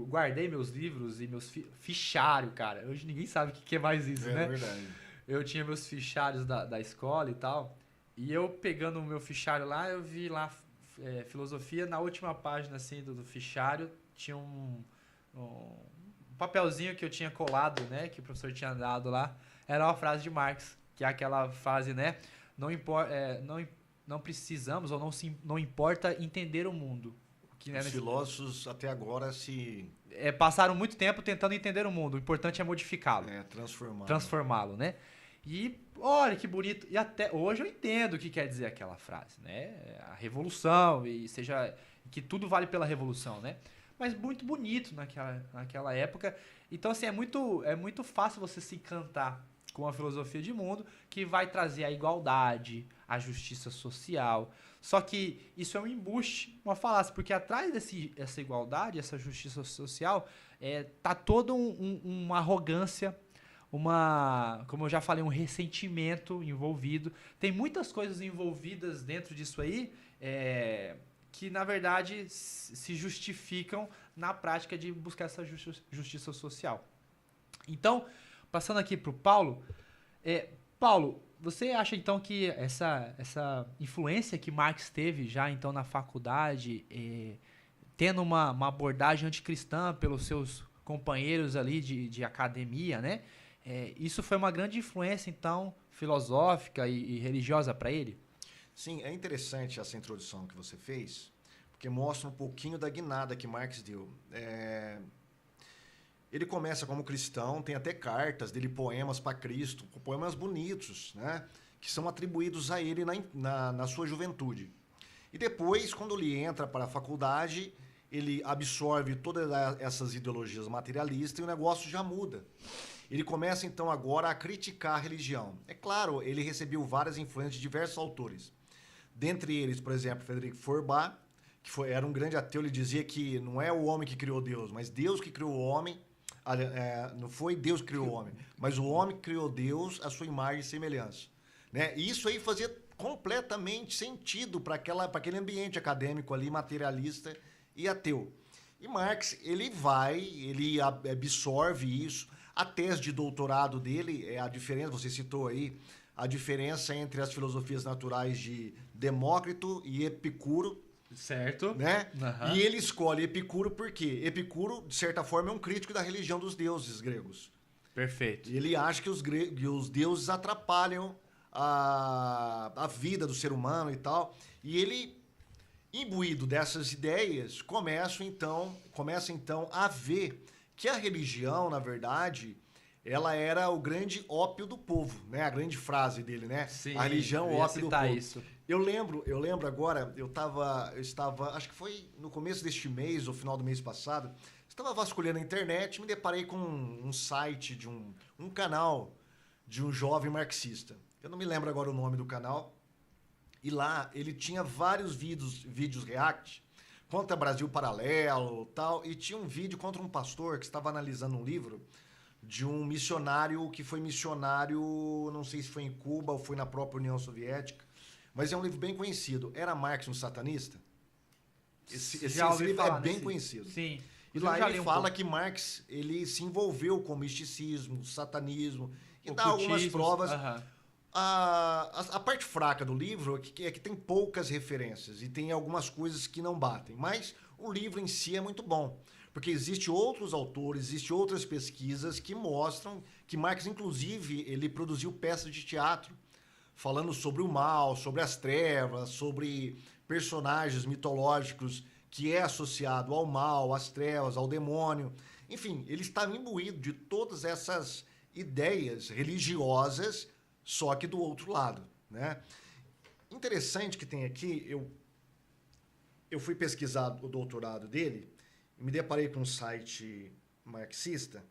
[SPEAKER 1] guardei meus livros e meus fichário, cara. Hoje ninguém sabe o que é mais isso, né? É verdade. Eu tinha meus fichários da escola e tal. E eu pegando o meu fichário lá, eu vi lá filosofia. Na última página assim, do fichário tinha um papelzinho que eu tinha colado, né? Que o professor tinha dado lá. Era uma frase de Marx, que é aquela frase, né? Não precisamos ou não importa entender o mundo. Que, né,
[SPEAKER 2] os filósofos até agora
[SPEAKER 1] passaram muito tempo tentando entender o mundo. O importante é modificá-lo. Transformá-lo, né? E olha que bonito. E até hoje eu entendo o que quer dizer aquela frase, né? A revolução, que tudo vale pela revolução, né? Mas muito bonito naquela época. Então, assim, é muito fácil você se encantar com a filosofia de mundo que vai trazer a igualdade, a justiça social. Só que isso é um embuste, uma falácia, porque atrás dessa igualdade, essa justiça social, tá toda uma arrogância, como eu já falei, um ressentimento envolvido. Tem muitas coisas envolvidas dentro disso aí que, na verdade, se justificam na prática de buscar essa justiça social. Então, passando aqui para o Paulo, Paulo, você acha então que essa influência que Marx teve já então na faculdade, tendo uma abordagem anticristã pelos seus companheiros ali de academia, né? Isso foi uma grande influência então filosófica e religiosa para ele?
[SPEAKER 2] Sim, é interessante essa introdução que você fez, porque mostra um pouquinho da guinada que Marx deu. Ele começa como cristão, tem até cartas dele, poemas para Cristo, poemas bonitos, né? Que são atribuídos a ele na sua juventude. E depois, quando ele entra para a faculdade, ele absorve todas essas ideologias materialistas e o negócio já muda. Ele começa, então, agora a criticar a religião. É claro, ele recebeu várias influências de diversos autores. Dentre eles, por exemplo, Frederic Feuerbach, que era um grande ateu, ele dizia que não é o homem que criou Deus, mas Deus que criou o homem. Não foi Deus que criou o homem, mas o homem criou Deus à sua imagem e semelhança. Né? E isso aí fazia completamente sentido para aquele ambiente acadêmico ali, materialista e ateu. E Marx, ele absorve isso. A tese de doutorado dele é a diferença, você citou aí, a diferença entre as filosofias naturais de Demócrito e Epicuro.
[SPEAKER 1] Certo.
[SPEAKER 2] Né?
[SPEAKER 1] Uhum.
[SPEAKER 2] E ele escolhe Epicuro por quê? Epicuro, de certa forma, é um crítico da religião dos deuses gregos.
[SPEAKER 1] Perfeito.
[SPEAKER 2] E ele acha que os deuses atrapalham a vida do ser humano e tal. E ele, imbuído dessas ideias, começa então a ver que a religião, na verdade, ela era o grande ópio do povo, né? A grande frase dele, né?
[SPEAKER 1] Sim,
[SPEAKER 2] a religião
[SPEAKER 1] eu ia
[SPEAKER 2] ópio do
[SPEAKER 1] citar
[SPEAKER 2] povo.
[SPEAKER 1] isso.
[SPEAKER 2] Eu lembro agora, eu estava, acho que foi no começo deste mês, ou final do mês passado, estava vasculhando a internet e me deparei com um site de um canal de um jovem marxista. Eu não me lembro agora o nome do canal. E lá ele tinha vários vídeos react contra Brasil Paralelo tal, e tinha um vídeo contra um pastor que estava analisando um livro de um missionário que foi missionário, não sei se foi em Cuba ou foi na própria União Soviética, mas é um livro bem conhecido. Era Marx um satanista? Esse livro é bem conhecido.
[SPEAKER 1] Sim.
[SPEAKER 2] E lá ele fala que Marx ele se envolveu com misticismo, satanismo, e dá algumas provas. A parte fraca do livro é que tem poucas referências e tem algumas coisas que não batem. Mas o livro em si é muito bom. Porque existem outros autores, existem outras pesquisas que mostram que Marx, inclusive, ele produziu peças de teatro falando sobre o mal, sobre as trevas, sobre personagens mitológicos que é associado ao mal, às trevas, ao demônio. Enfim, ele estava imbuído de todas essas ideias religiosas, só que do outro lado, né? Interessante que tem aqui, eu fui pesquisar o doutorado dele e me deparei com um site marxista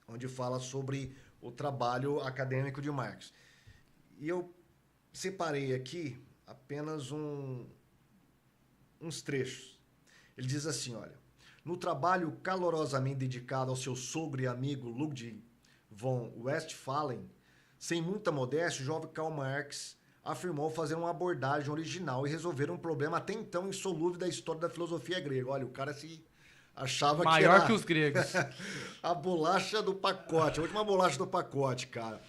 [SPEAKER 2] onde fala sobre o trabalho acadêmico de Marx. E eu separei aqui apenas uns trechos. Ele diz assim, olha, no trabalho calorosamente dedicado ao seu sogro e amigo Ludwig von Westphalen, sem muita modéstia, o jovem Karl Marx afirmou fazer uma abordagem original e resolver um problema até então insolúvel da história da filosofia grega. Olha, o cara se achava
[SPEAKER 1] maior que os gregos.
[SPEAKER 2] A bolacha do pacote, a última bolacha do pacote, cara.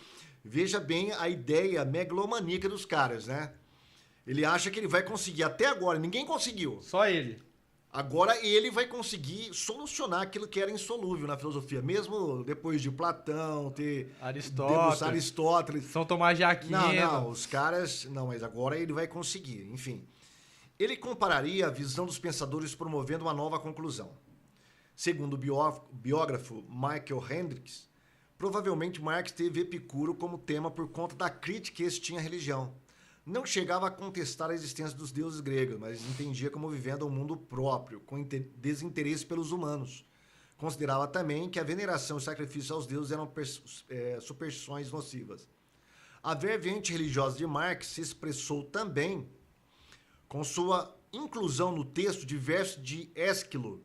[SPEAKER 2] Veja bem a ideia megalomaníaca dos caras, né? Ele acha que ele vai conseguir. Até agora, ninguém conseguiu.
[SPEAKER 1] Só ele.
[SPEAKER 2] Agora ele vai conseguir solucionar aquilo que era insolúvel na filosofia. Mesmo depois de Platão, ter Aristóteles.
[SPEAKER 1] São Tomás de Aquino.
[SPEAKER 2] Não, os caras... Não, mas agora ele vai conseguir. Enfim. Ele compararia a visão dos pensadores promovendo uma nova conclusão. Segundo o biógrafo Michael Hendricks, provavelmente Marx teve Epicuro como tema por conta da crítica que esse tinha à religião. Não chegava a contestar a existência dos deuses gregos, mas entendia como vivendo um mundo próprio, com desinteresse pelos humanos. Considerava também que a veneração e o sacrifício aos deuses eram superstições nocivas. A vertente religiosa de Marx se expressou também com sua inclusão no texto de versos de Ésquilo,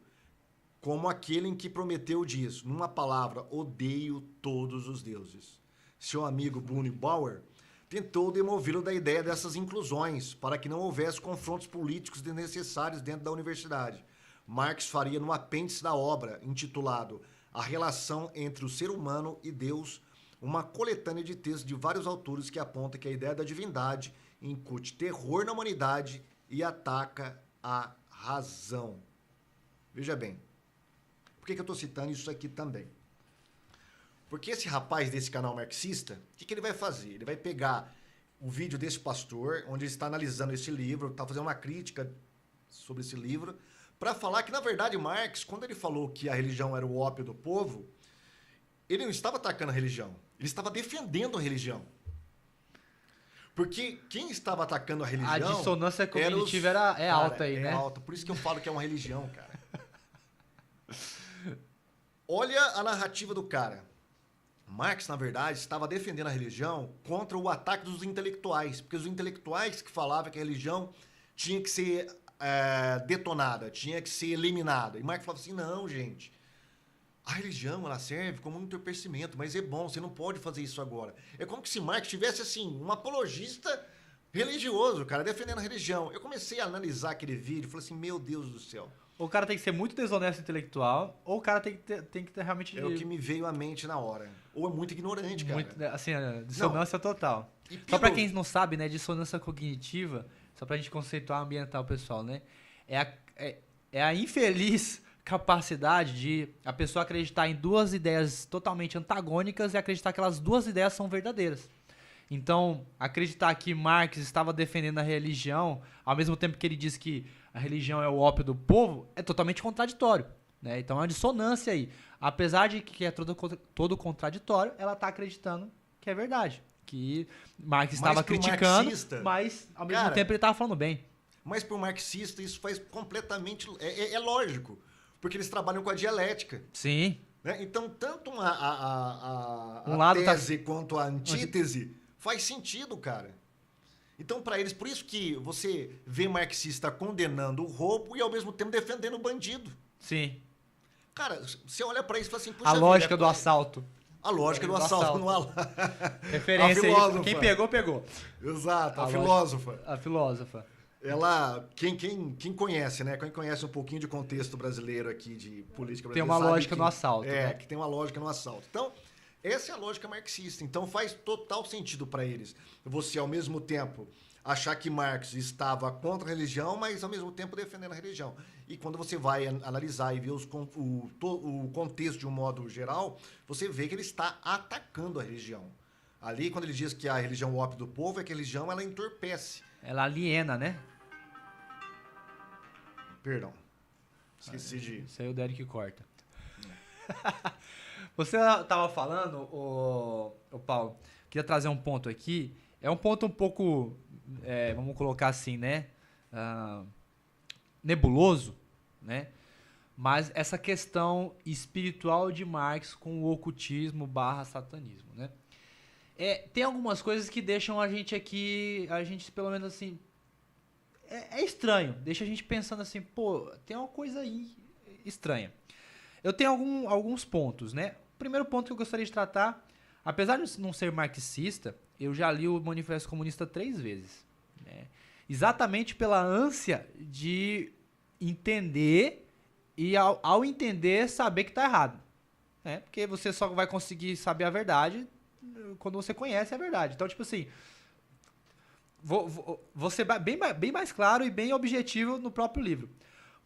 [SPEAKER 2] como aquele em que Prometeu diz, numa palavra, odeio todos os deuses. Seu amigo Brunibauer tentou demovê-lo da ideia dessas inclusões, para que não houvesse confrontos políticos desnecessários dentro da universidade. Marx faria no apêndice da obra, intitulado A Relação entre o Ser Humano e Deus, uma coletânea de textos de vários autores que aponta que a ideia da divindade incute terror na humanidade e ataca a razão. Veja bem, por que eu estou citando isso aqui também? Porque esse rapaz desse canal marxista, o que ele vai fazer? Ele vai pegar o vídeo desse pastor, onde ele está analisando esse livro, está fazendo uma crítica sobre esse livro, para falar que, na verdade, Marx, quando ele falou que a religião era o ópio do povo, ele não estava atacando a religião, ele estava defendendo a religião. Porque quem estava atacando a religião...
[SPEAKER 1] A dissonância cognitiva é alta aí, né?
[SPEAKER 2] É alta, por isso que eu falo que é uma religião, cara. Olha a narrativa do cara. Marx, na verdade, estava defendendo a religião contra o ataque dos intelectuais, porque os intelectuais que falavam que a religião tinha que ser detonada, tinha que ser eliminada. E Marx falava assim, não, gente, a religião ela serve como um entorpecimento, mas é bom, você não pode fazer isso agora. É como se Marx tivesse assim, um apologista religioso, cara, defendendo a religião. Eu comecei a analisar aquele vídeo e falei assim, meu Deus do céu.
[SPEAKER 1] O cara tem que ser muito desonesto intelectual, ou o cara tem que ter realmente...
[SPEAKER 2] É o que me veio à mente na hora. Ou é muito ignorante, cara.
[SPEAKER 1] Muito, assim, a dissonância total. Só pra quem não sabe, né, dissonância cognitiva, só pra gente conceituar, ambientar o pessoal, né, é a infeliz capacidade de a pessoa acreditar em duas ideias totalmente antagônicas e acreditar que aquelas duas ideias são verdadeiras. Então, acreditar que Marx estava defendendo a religião, ao mesmo tempo que ele diz que a religião é o ópio do povo, é totalmente contraditório, né? Então é uma dissonância aí. Apesar de que é todo contraditório, ela está acreditando que é verdade. Que Marx estava criticando, mas ao mesmo tempo ele estava falando bem.
[SPEAKER 2] Mas para o marxista isso faz completamente... É lógico, porque eles trabalham com a dialética.
[SPEAKER 1] Sim.
[SPEAKER 2] Né? Então, tanto a
[SPEAKER 1] lado
[SPEAKER 2] tese quanto a antítese faz sentido, cara. Então, para eles, por isso que você vê marxista condenando o roubo e, ao mesmo tempo, defendendo o bandido.
[SPEAKER 1] Sim.
[SPEAKER 2] Cara, você olha para isso e fala assim...
[SPEAKER 1] A lógica do assalto.
[SPEAKER 2] A lógica do assalto no
[SPEAKER 1] referência aí. Quem pegou, pegou.
[SPEAKER 2] Exato, a filósofa.
[SPEAKER 1] A filósofa.
[SPEAKER 2] Ela, quem conhece, né? Quem conhece um pouquinho de contexto brasileiro aqui, de política brasileira...
[SPEAKER 1] Tem uma lógica no assalto.
[SPEAKER 2] Né? Que tem uma lógica no assalto. Então... essa é a lógica marxista. Então faz total sentido para eles. Você, ao mesmo tempo, achar que Marx estava contra a religião, mas, ao mesmo tempo, defendendo a religião. E quando você vai analisar e ver o contexto de um modo geral, você vê que ele está atacando a religião. Ali, quando ele diz que a religião é o ópio do povo, é que a religião ela entorpece.
[SPEAKER 1] Ela aliena, né?
[SPEAKER 2] Perdão. Esqueci de...
[SPEAKER 1] Isso aí o Derek corta. Você estava falando, o Paulo, queria trazer um ponto aqui. É um ponto um pouco, vamos colocar assim, né? Nebuloso, né? Mas essa questão espiritual de Marx com o ocultismo / satanismo, né? Tem algumas coisas que deixam a gente aqui, pelo menos assim, é estranho. Deixa a gente pensando assim, pô, tem uma coisa aí estranha. Eu tenho alguns pontos, né? O primeiro ponto que eu gostaria de tratar, apesar de não ser marxista, eu já li o Manifesto Comunista 3 vezes. Né? Exatamente pela ânsia de entender e, ao entender, saber que está errado. Né? Porque você só vai conseguir saber a verdade quando você conhece a verdade. Então, tipo assim, vou ser bem mais claro e bem objetivo no próprio livro.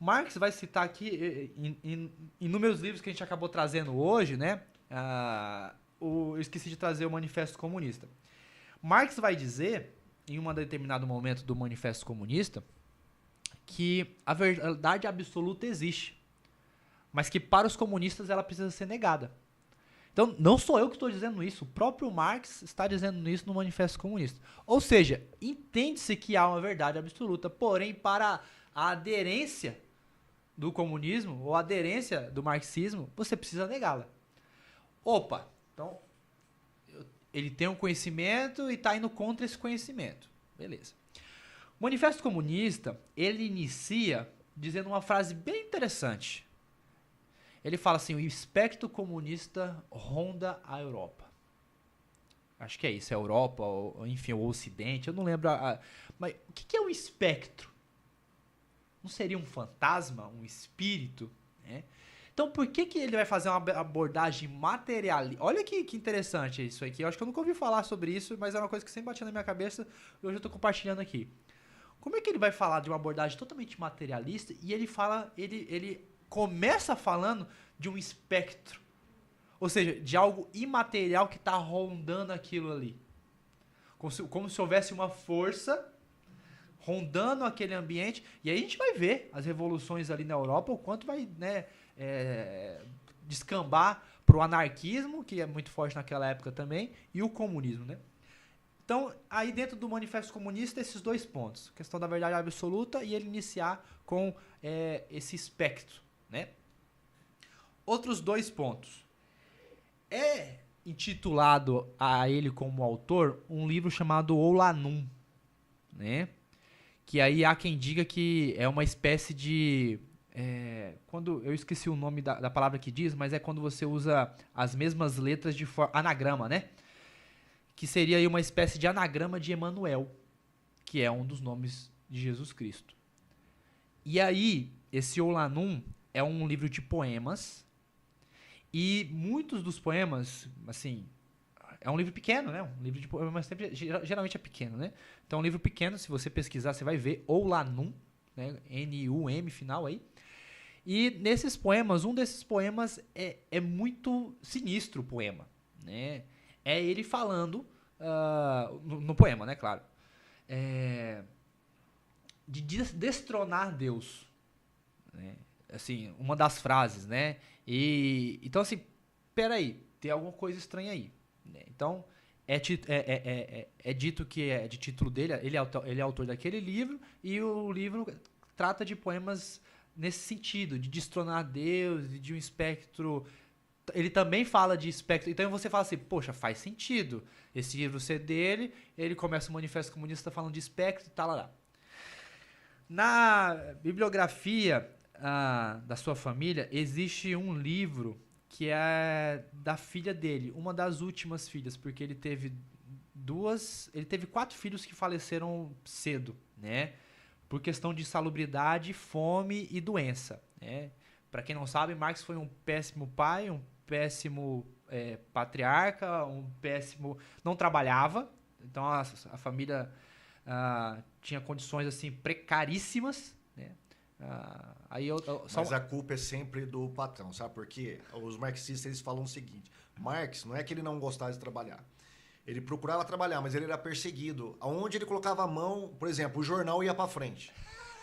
[SPEAKER 1] Marx vai citar aqui, em inúmeros livros que a gente acabou trazendo hoje, né? Eu esqueci de trazer o Manifesto Comunista. Marx vai dizer, em um determinado momento do Manifesto Comunista, que a verdade absoluta existe, mas que para os comunistas ela precisa ser negada. Então, não sou eu que estou dizendo isso, o próprio Marx está dizendo isso no Manifesto Comunista. Ou seja, entende-se que há uma verdade absoluta, porém, para a aderência do comunismo ou aderência do marxismo, você precisa negá-la. Opa, então ele tem um conhecimento e está indo contra esse conhecimento. Beleza. O Manifesto Comunista, ele inicia dizendo uma frase bem interessante. Ele fala assim, o espectro comunista ronda a Europa. Acho que é isso, a Europa, ou, enfim, o Ocidente, eu não lembro. Mas o que é um espectro? Não seria um fantasma, um espírito? Né? Então, por que ele vai fazer uma abordagem materialista? Olha que interessante isso aqui. Eu acho que eu nunca ouvi falar sobre isso, mas é uma coisa que sempre batia na minha cabeça e hoje eu estou compartilhando aqui. Como é que ele vai falar de uma abordagem totalmente materialista e ele começa falando de um espectro? Ou seja, de algo imaterial que está rondando aquilo ali. Como se houvesse uma força rondando aquele ambiente. E aí a gente vai ver as revoluções ali na Europa, o quanto vai, né, descambar para o anarquismo, que é muito forte naquela época também, e o comunismo, né? Então, aí dentro do Manifesto Comunista, esses dois pontos. Questão da verdade absoluta e ele iniciar com esse espectro, né? Outros dois pontos. É intitulado a ele como autor um livro chamado Oulanum, né? Que aí há quem diga que é uma espécie de... quando eu esqueci o nome da palavra que diz, mas é quando você usa as mesmas letras de forma... Anagrama, né? Que seria aí uma espécie de anagrama de Emanuel, que é um dos nomes de Jesus Cristo. E aí, esse Oulanum é um livro de poemas, e muitos dos poemas, assim, é um livro pequeno, né? Um livro de poemas sempre, geralmente é pequeno, né? Então é um livro pequeno, se você pesquisar, você vai ver Oulanum, né? N-U-M final aí. E nesses poemas, um desses poemas é muito sinistro o poema, né? É ele falando, no poema, né, claro, de destronar Deus, né? Assim, uma das frases, né? E então, assim, peraí, tem alguma coisa estranha aí, né? Então, é dito que é de título dele, ele é autor daquele livro, e o livro trata de poemas nesse sentido, de destronar Deus, de um espectro. Ele também fala de espectro. Então você fala assim, poxa, faz sentido esse livro ser dele, ele começa o Manifesto Comunista falando de espectro e tal, lá. Na bibliografia da sua família, existe um livro que é da filha dele, uma das últimas filhas, porque ele teve 4 filhos que faleceram cedo, né? Por questão de insalubridade, fome e doença, né? Para quem não sabe, Marx foi um péssimo pai, um péssimo patriarca, um péssimo... Não trabalhava, então a família tinha condições assim precaríssimas, né?
[SPEAKER 2] Mas a culpa é sempre do patrão, sabe por quê? Os marxistas eles falam o seguinte, Marx não é que ele não gostava de trabalhar, ele procurava trabalhar, mas ele era perseguido. Aonde ele colocava a mão, por exemplo, o jornal ia para frente.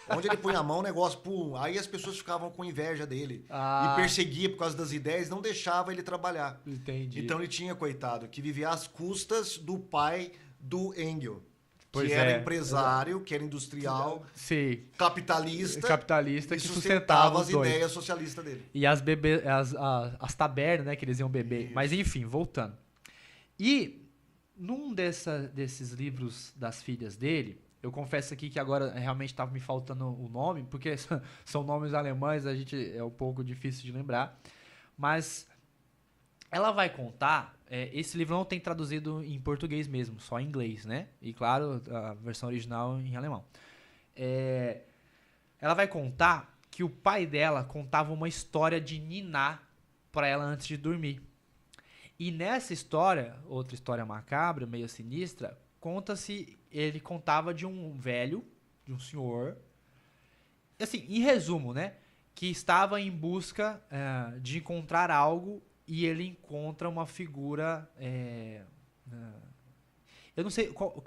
[SPEAKER 2] Onde ele punha a mão, o negócio, pum, aí as pessoas ficavam com inveja dele. E perseguia por causa das ideias, não deixava ele trabalhar.
[SPEAKER 1] Entendi.
[SPEAKER 2] Então ele tinha, coitado, que vivia às custas do pai do Engels.
[SPEAKER 1] Pois
[SPEAKER 2] que era empresário, que era industrial,
[SPEAKER 1] sim,
[SPEAKER 2] capitalista
[SPEAKER 1] que
[SPEAKER 2] sustentava as ideias socialistas dele.
[SPEAKER 1] E as tabernas, né, que eles iam beber. Isso. Mas enfim, voltando. E num desses livros das filhas dele, eu confesso aqui que agora realmente estava me faltando o nome, porque são nomes alemães, a gente é um pouco difícil de lembrar. Mas ela vai contar, esse livro não tem traduzido em português mesmo, só em inglês, né? E claro, a versão original em alemão. Ela vai contar que o pai dela contava uma história de ninar para ela antes de dormir. E nessa história, outra história macabra, meio sinistra, ele contava de um velho, de um senhor, assim, em resumo, né? Que estava em busca de encontrar algo e ele encontra uma figura... eu não sei qual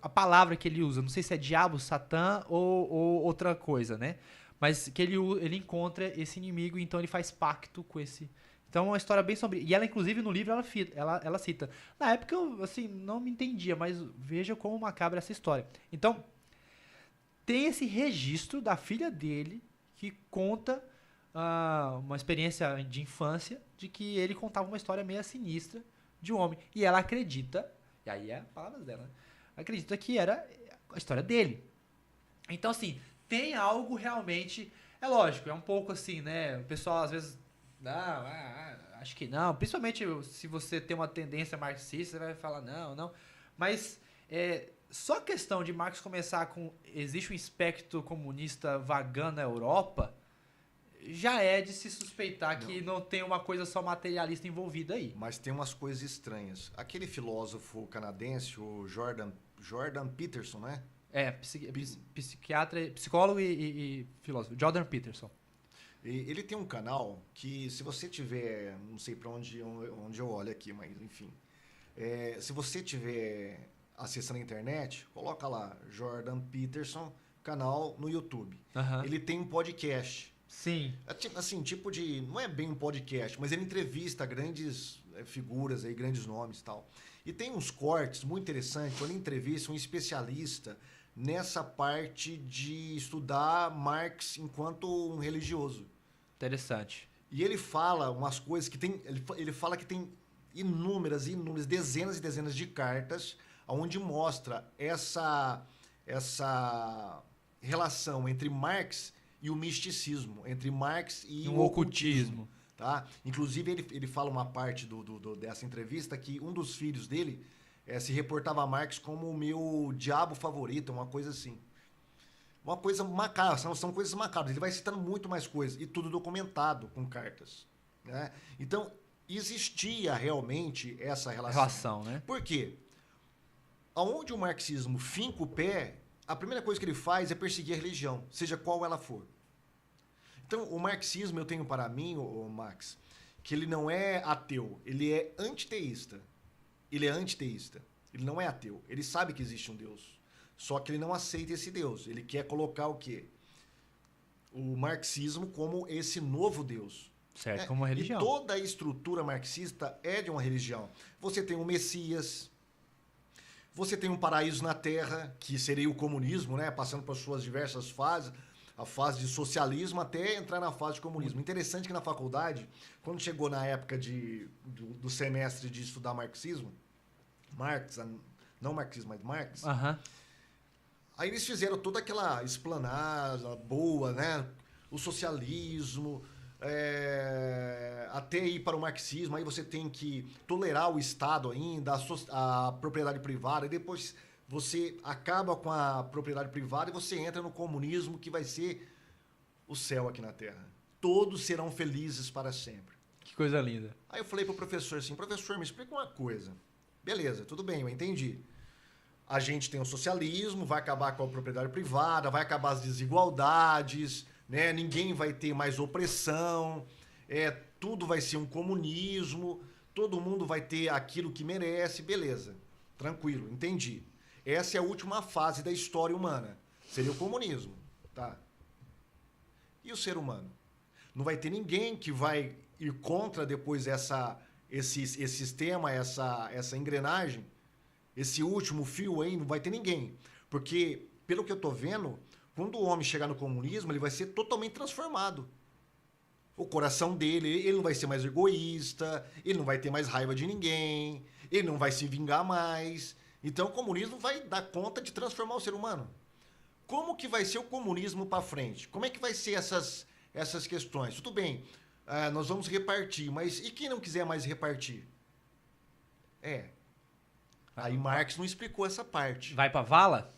[SPEAKER 1] a palavra que ele usa, não sei se é diabo, satã ou outra coisa, né? Mas que ele encontra esse inimigo, então ele faz pacto com esse... Então é uma história bem sombria. E ela, inclusive, no livro, ela cita. Na época eu, assim, não me entendia, mas veja como macabra essa história. Então, tem esse registro da filha dele que conta uma experiência de infância de que ele contava uma história meio sinistra de um homem. E ela acredita, e aí é palavras dela, né? Acredita que era a história dele. Então, assim, tem algo realmente... É lógico, é um pouco assim, né? O pessoal às vezes... Não, acho que não. Principalmente se você tem uma tendência marxista, você vai falar não. Mas só a questão de Marx começar com... Existe um espectro comunista vagando na Europa... Já é de se suspeitar que não tem uma coisa só materialista envolvida aí.
[SPEAKER 2] Mas tem umas coisas estranhas. Aquele filósofo canadense, o Jordan Peterson, né?
[SPEAKER 1] Psiquiatra, psicólogo e filósofo. Jordan Peterson.
[SPEAKER 2] Ele tem um canal que, se você tiver... Não sei para onde eu olho aqui, mas enfim. Se você tiver acessando a internet, coloca lá, Jordan Peterson, canal no YouTube. Ele tem um podcast.
[SPEAKER 1] Sim.
[SPEAKER 2] Assim, tipo de... Não é bem um podcast, mas ele entrevista grandes figuras aí, grandes nomes e tal. E tem uns cortes muito interessantes, quando ele entrevista um especialista nessa parte de estudar Marx enquanto um religioso.
[SPEAKER 1] Interessante.
[SPEAKER 2] E ele fala umas coisas que tem... Ele fala que tem inúmeras, dezenas e dezenas de cartas onde mostra essa relação entre Marx e o misticismo, entre Marx e o ocultismo. Tá? Inclusive, ele fala uma parte dessa entrevista que um dos filhos dele se reportava a Marx como o meu diabo favorito, uma coisa assim. Uma coisa macabra, são coisas macabras. Ele vai citando muito mais coisas, e tudo documentado com cartas. Né? Então, existia realmente essa relação.
[SPEAKER 1] Né?
[SPEAKER 2] Por quê? Aonde o marxismo finca o pé, a primeira coisa que ele faz é perseguir a religião, seja qual ela for. Então, o marxismo, eu tenho para mim, Max, que ele não é ateu, ele é antiteísta. Ele é antiteísta, ele não é ateu. Ele sabe que existe um Deus, só que ele não aceita esse Deus. Ele quer colocar o quê? O marxismo como esse novo Deus.
[SPEAKER 1] Certo, como uma religião.
[SPEAKER 2] E toda a estrutura marxista é de uma religião. Você tem o Messias... Você tem um paraíso na Terra, que seria o comunismo, né? Passando por suas diversas fases, a fase de socialismo até entrar na fase de comunismo. Interessante que na faculdade, quando chegou na época do semestre de estudar marxismo, não marxismo, mas Marx, aí eles fizeram toda aquela explanada boa, né? O socialismo... até ir para o marxismo, aí você tem que tolerar o Estado ainda, a propriedade privada, e depois você acaba com a propriedade privada e você entra no comunismo, que vai ser o céu aqui na Terra. Todos serão felizes para sempre.
[SPEAKER 1] Que coisa linda.
[SPEAKER 2] Aí eu falei pro professor assim, professor, me explica uma coisa. Beleza, tudo bem, eu entendi. A gente tem o socialismo, vai acabar com a propriedade privada, vai acabar as desigualdades... Né? Ninguém vai ter mais opressão, tudo vai ser um comunismo, todo mundo vai ter aquilo que merece, beleza, tranquilo, entendi. Essa é a última fase da história humana, seria o comunismo, tá? E o ser humano? Não vai ter ninguém que vai ir contra depois esse sistema, essa engrenagem, esse último fio aí, não vai ter ninguém. Porque, pelo que eu tô vendo... Quando o homem chegar no comunismo, ele vai ser totalmente transformado. O coração dele, ele não vai ser mais egoísta, ele não vai ter mais raiva de ninguém, ele não vai se vingar mais. Então o comunismo vai dar conta de transformar o ser humano. Como que vai ser o comunismo para frente? Como é que vai ser essas questões? Tudo bem, nós vamos repartir, mas e quem não quiser mais repartir? Aí Marx não explicou essa parte.
[SPEAKER 1] Vai pra vala?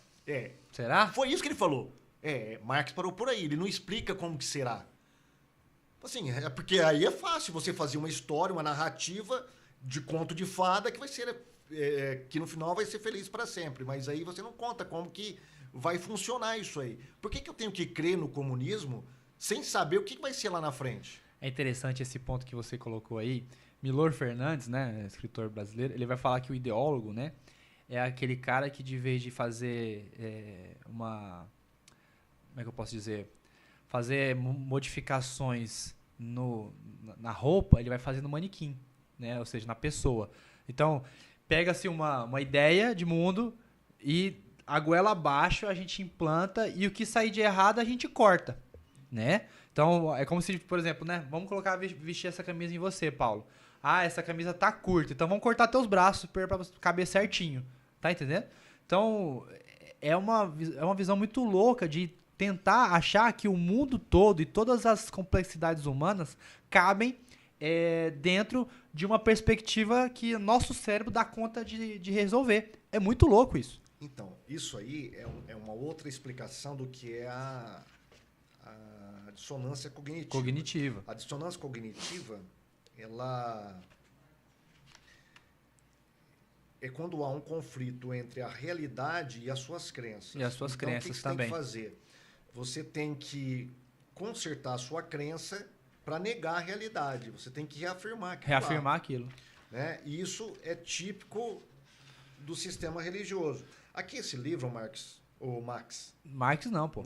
[SPEAKER 1] Será?
[SPEAKER 2] Foi isso que ele falou. Marx parou por aí, ele não explica como que será. Assim, porque aí é fácil você fazer uma história, uma narrativa de conto de fada que vai ser, que no final vai ser feliz para sempre. Mas aí você não conta como que vai funcionar isso aí. Por que eu tenho que crer no comunismo sem saber o que vai ser lá na frente?
[SPEAKER 1] É interessante esse ponto que você colocou aí. Milor Fernandes, né, escritor brasileiro, ele vai falar que o ideólogo, né, é aquele cara que, de vez de fazer como é que eu posso dizer? Fazer modificações na roupa, ele vai fazer no manequim, né? Ou seja, na pessoa. Então, pega-se uma ideia de mundo e a goela abaixo a gente implanta e o que sair de errado a gente corta, né? Então, é como se, por exemplo, né? Vamos vestir essa camisa em você, Paulo. Ah, essa camisa tá curta, então vamos cortar teus braços para caber certinho. Tá entendendo? Então, é uma visão muito louca de tentar achar que o mundo todo e todas as complexidades humanas cabem dentro de uma perspectiva que nosso cérebro dá conta de resolver. É muito louco isso.
[SPEAKER 2] Então, isso aí é uma outra explicação do que é a dissonância cognitiva. A dissonância cognitiva, ela é quando há um conflito entre a realidade e as suas crenças.
[SPEAKER 1] E as suas crenças
[SPEAKER 2] o que você
[SPEAKER 1] também.
[SPEAKER 2] tem que fazer? Você tem que consertar a sua crença para negar a realidade. Você tem que reafirmar aquilo.
[SPEAKER 1] Reafirmar aquilo.
[SPEAKER 2] Né? E isso é típico do sistema religioso. Aqui esse livro, Max.
[SPEAKER 1] Marx não, pô.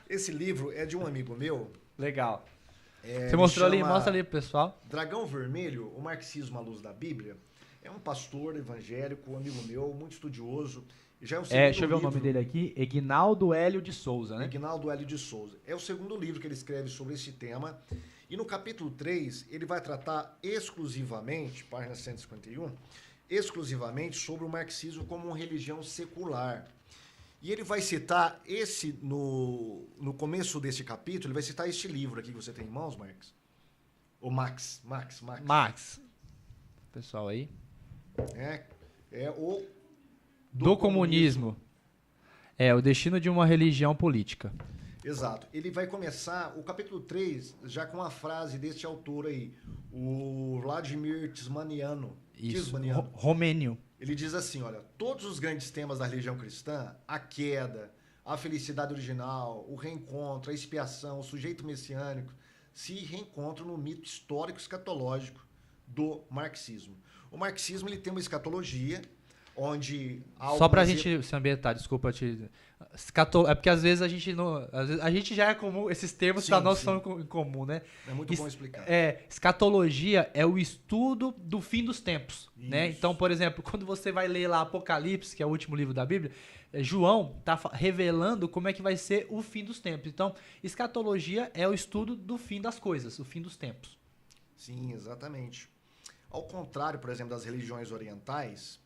[SPEAKER 2] Esse livro é de um amigo meu.
[SPEAKER 1] Legal. Você mostrou ali, mostra ali pro pessoal.
[SPEAKER 2] Dragão Vermelho, o Marxismo à Luz da Bíblia. É um pastor evangélico, um amigo meu, muito estudioso. Já é o segundo
[SPEAKER 1] deixa eu ver o nome dele aqui. Egnaldo Hélio de Souza, né?
[SPEAKER 2] Egnaldo Hélio de Souza. É o segundo livro que ele escreve sobre esse tema. E no capítulo 3, ele vai tratar exclusivamente, página 151, exclusivamente sobre o marxismo como uma religião secular. E ele vai citar no começo desse capítulo, ele vai citar este livro aqui que você tem em mãos, Marx. O Max.
[SPEAKER 1] Pessoal aí.
[SPEAKER 2] É o
[SPEAKER 1] do comunismo. O destino de uma religião política.
[SPEAKER 2] Exato. Ele vai começar o capítulo 3 já com uma frase deste autor aí, o Vladimir Tismaniano.
[SPEAKER 1] Isso, Romênio.
[SPEAKER 2] Ele diz assim, olha, todos os grandes temas da religião cristã, a queda, a felicidade original, o reencontro, a expiação, o sujeito messiânico, se reencontram no mito histórico escatológico do marxismo. O marxismo ele tem uma escatologia onde...
[SPEAKER 1] Só pra gente se ambientar, desculpa te... É porque às vezes a gente não... A gente já é comum, esses termos pra nós são comum, né?
[SPEAKER 2] É muito bom explicar.
[SPEAKER 1] Escatologia é o estudo do fim dos tempos, né? Então, por exemplo, quando você vai ler lá Apocalipse, que é o último livro da Bíblia, João tá revelando como é que vai ser o fim dos tempos. Então, escatologia é o estudo do fim das coisas, o fim dos tempos.
[SPEAKER 2] Sim, exatamente. Ao contrário, por exemplo, das religiões orientais,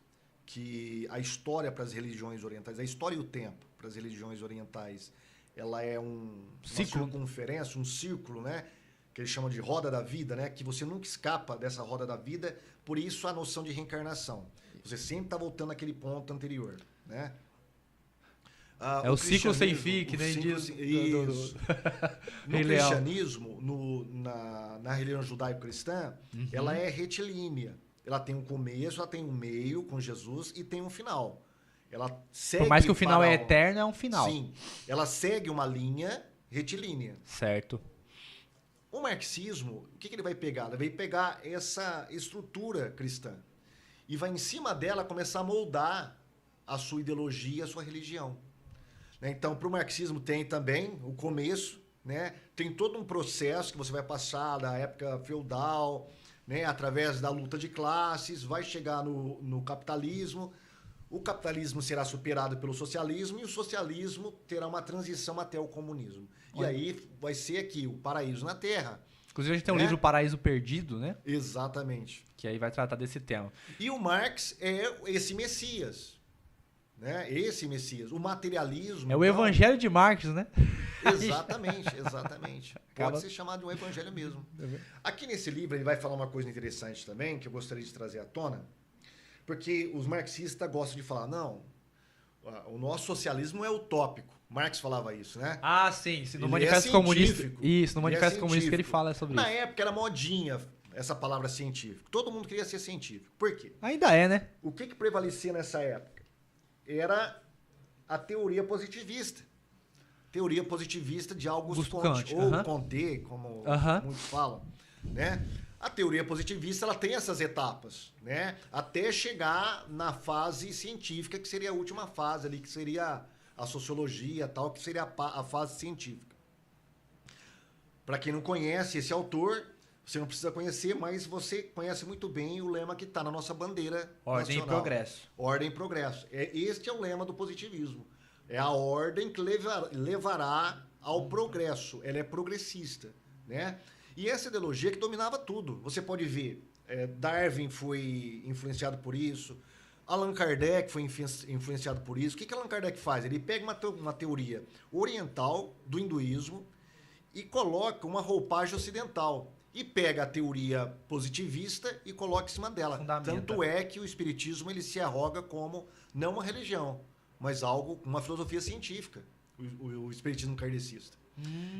[SPEAKER 2] que a história para as religiões orientais, a história e o tempo para as religiões orientais, ela é uma circunferência, um círculo, né? Que eles chamam de roda da vida, né? Que você nunca escapa dessa roda da vida, por isso a noção de reencarnação. Você sempre está voltando àquele ponto anterior, né?
[SPEAKER 1] O ciclo sem fim, que nem diz.
[SPEAKER 2] Isso. No cristianismo, na religião judaico-cristã, ela é retilínea. Ela tem um começo, ela tem um meio com Jesus e tem um final. Ela segue.
[SPEAKER 1] Por mais que o final é eterno, é um final.
[SPEAKER 2] Sim. Ela segue uma linha retilínea.
[SPEAKER 1] Certo.
[SPEAKER 2] O marxismo, o que ele vai pegar? Ele vai pegar essa estrutura cristã e vai, em cima dela, começar a moldar a sua ideologia, a sua religião. Então, para o marxismo tem também o começo, né? Tem todo um processo que você vai passar da época feudal, né? Através da luta de classes, vai chegar no capitalismo. O capitalismo será superado pelo socialismo e o socialismo terá uma transição até o comunismo. E aí vai ser aqui o paraíso na Terra.
[SPEAKER 1] Inclusive a gente tem um livro Paraíso Perdido, né?
[SPEAKER 2] Exatamente.
[SPEAKER 1] Que aí vai tratar desse tema.
[SPEAKER 2] E o Marx é esse Messias. Né? Esse Messias. O materialismo...
[SPEAKER 1] É o Evangelho de Marx, né?
[SPEAKER 2] Exatamente. Pode ser chamado de um evangelho mesmo. Aqui nesse livro ele vai falar uma coisa interessante também, que eu gostaria de trazer à tona, porque os marxistas gostam de falar, não, o nosso socialismo é utópico. Marx falava isso, né?
[SPEAKER 1] Ah, sim. No Manifesto Comunista. Isso, no Manifesto Comunista que ele fala sobre isso.
[SPEAKER 2] Na época era modinha essa palavra científico. Todo mundo queria ser científico. Por quê?
[SPEAKER 1] Ainda é, né?
[SPEAKER 2] O que prevalecia nessa época? Era a teoria positivista. Teoria positivista de Auguste Comte, ou Comte, como muitos falam, né? A teoria positivista ela tem essas etapas, né? Até chegar na fase científica, que seria a última fase ali, que seria a sociologia, tal, que seria a fase científica. Para quem não conhece esse autor, você não precisa conhecer, mas você conhece muito bem o lema que está na nossa bandeira
[SPEAKER 1] Ordem
[SPEAKER 2] nacional.
[SPEAKER 1] E Progresso.
[SPEAKER 2] Ordem e Progresso. Este é o lema do positivismo. É a ordem que levará ao progresso. Ela é progressista, né? E essa ideologia que dominava tudo. Você pode ver, Darwin foi influenciado por isso, Allan Kardec foi influenciado por isso. O que Allan Kardec faz? Ele pega uma teoria oriental do hinduísmo e coloca uma roupagem ocidental. E pega a teoria positivista e coloca em cima dela.
[SPEAKER 1] Fundamenta.
[SPEAKER 2] Tanto é que o espiritismo ele se arroga como não uma religião, mas uma filosofia científica, o espiritismo kardecista.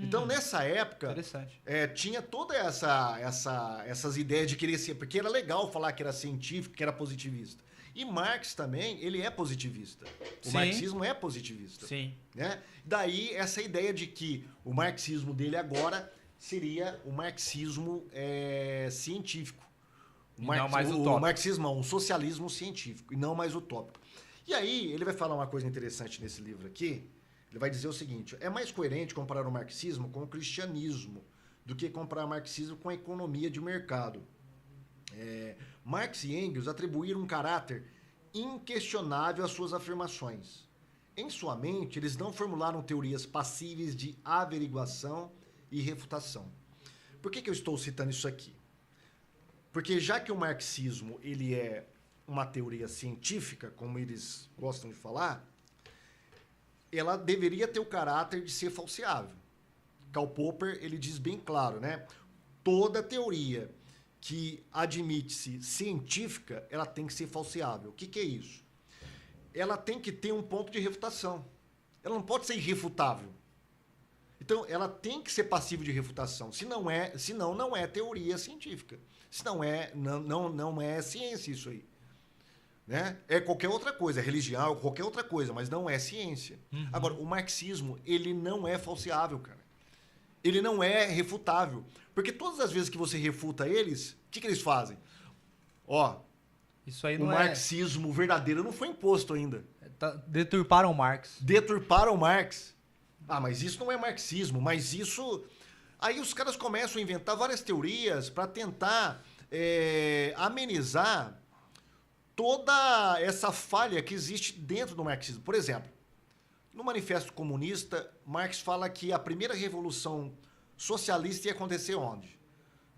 [SPEAKER 2] Então, nessa época, tinha toda essas ideias de querer ser... Porque era legal falar que era científico, que era positivista. E Marx também, ele é positivista. O marxismo é positivista.
[SPEAKER 1] Sim.
[SPEAKER 2] Né? Daí, essa ideia de que o marxismo dele agora seria o marxismo científico.
[SPEAKER 1] Não mais utópico.
[SPEAKER 2] O marxismo é um socialismo científico e não mais utópico. E aí, ele vai falar uma coisa interessante nesse livro aqui. Ele vai dizer o seguinte: é mais coerente comparar o marxismo com o cristianismo do que comparar o marxismo com a economia de mercado. Marx e Engels atribuíram um caráter inquestionável às suas afirmações. Em sua mente, eles não formularam teorias passíveis de averiguação e refutação. Por que eu estou citando isso aqui? Porque já que o marxismo ele é uma teoria científica, como eles gostam de falar, ela deveria ter o caráter de ser falseável. Karl Popper, ele diz bem claro, né? Toda teoria que admite-se científica, ela tem que ser falseável. O que é isso? Ela tem que ter um ponto de refutação. Ela não pode ser irrefutável. Então, ela tem que ser passível de refutação. Senão não é teoria científica. Senão não é ciência isso aí. Né? É qualquer outra coisa, é religião, qualquer outra coisa, mas não é ciência. Agora, o marxismo, ele não é falseável, cara. Ele não é refutável. Porque todas as vezes que você refuta eles, o que eles fazem?
[SPEAKER 1] Isso aí
[SPEAKER 2] o
[SPEAKER 1] não
[SPEAKER 2] marxismo verdadeiro não foi imposto ainda.
[SPEAKER 1] Deturparam Marx.
[SPEAKER 2] Deturparam Marx. Ah, mas isso não é marxismo, mas isso... Aí os caras começam a inventar várias teorias para tentar amenizar toda essa falha que existe dentro do marxismo. Por exemplo, no Manifesto Comunista, Marx fala que a primeira revolução socialista ia acontecer onde?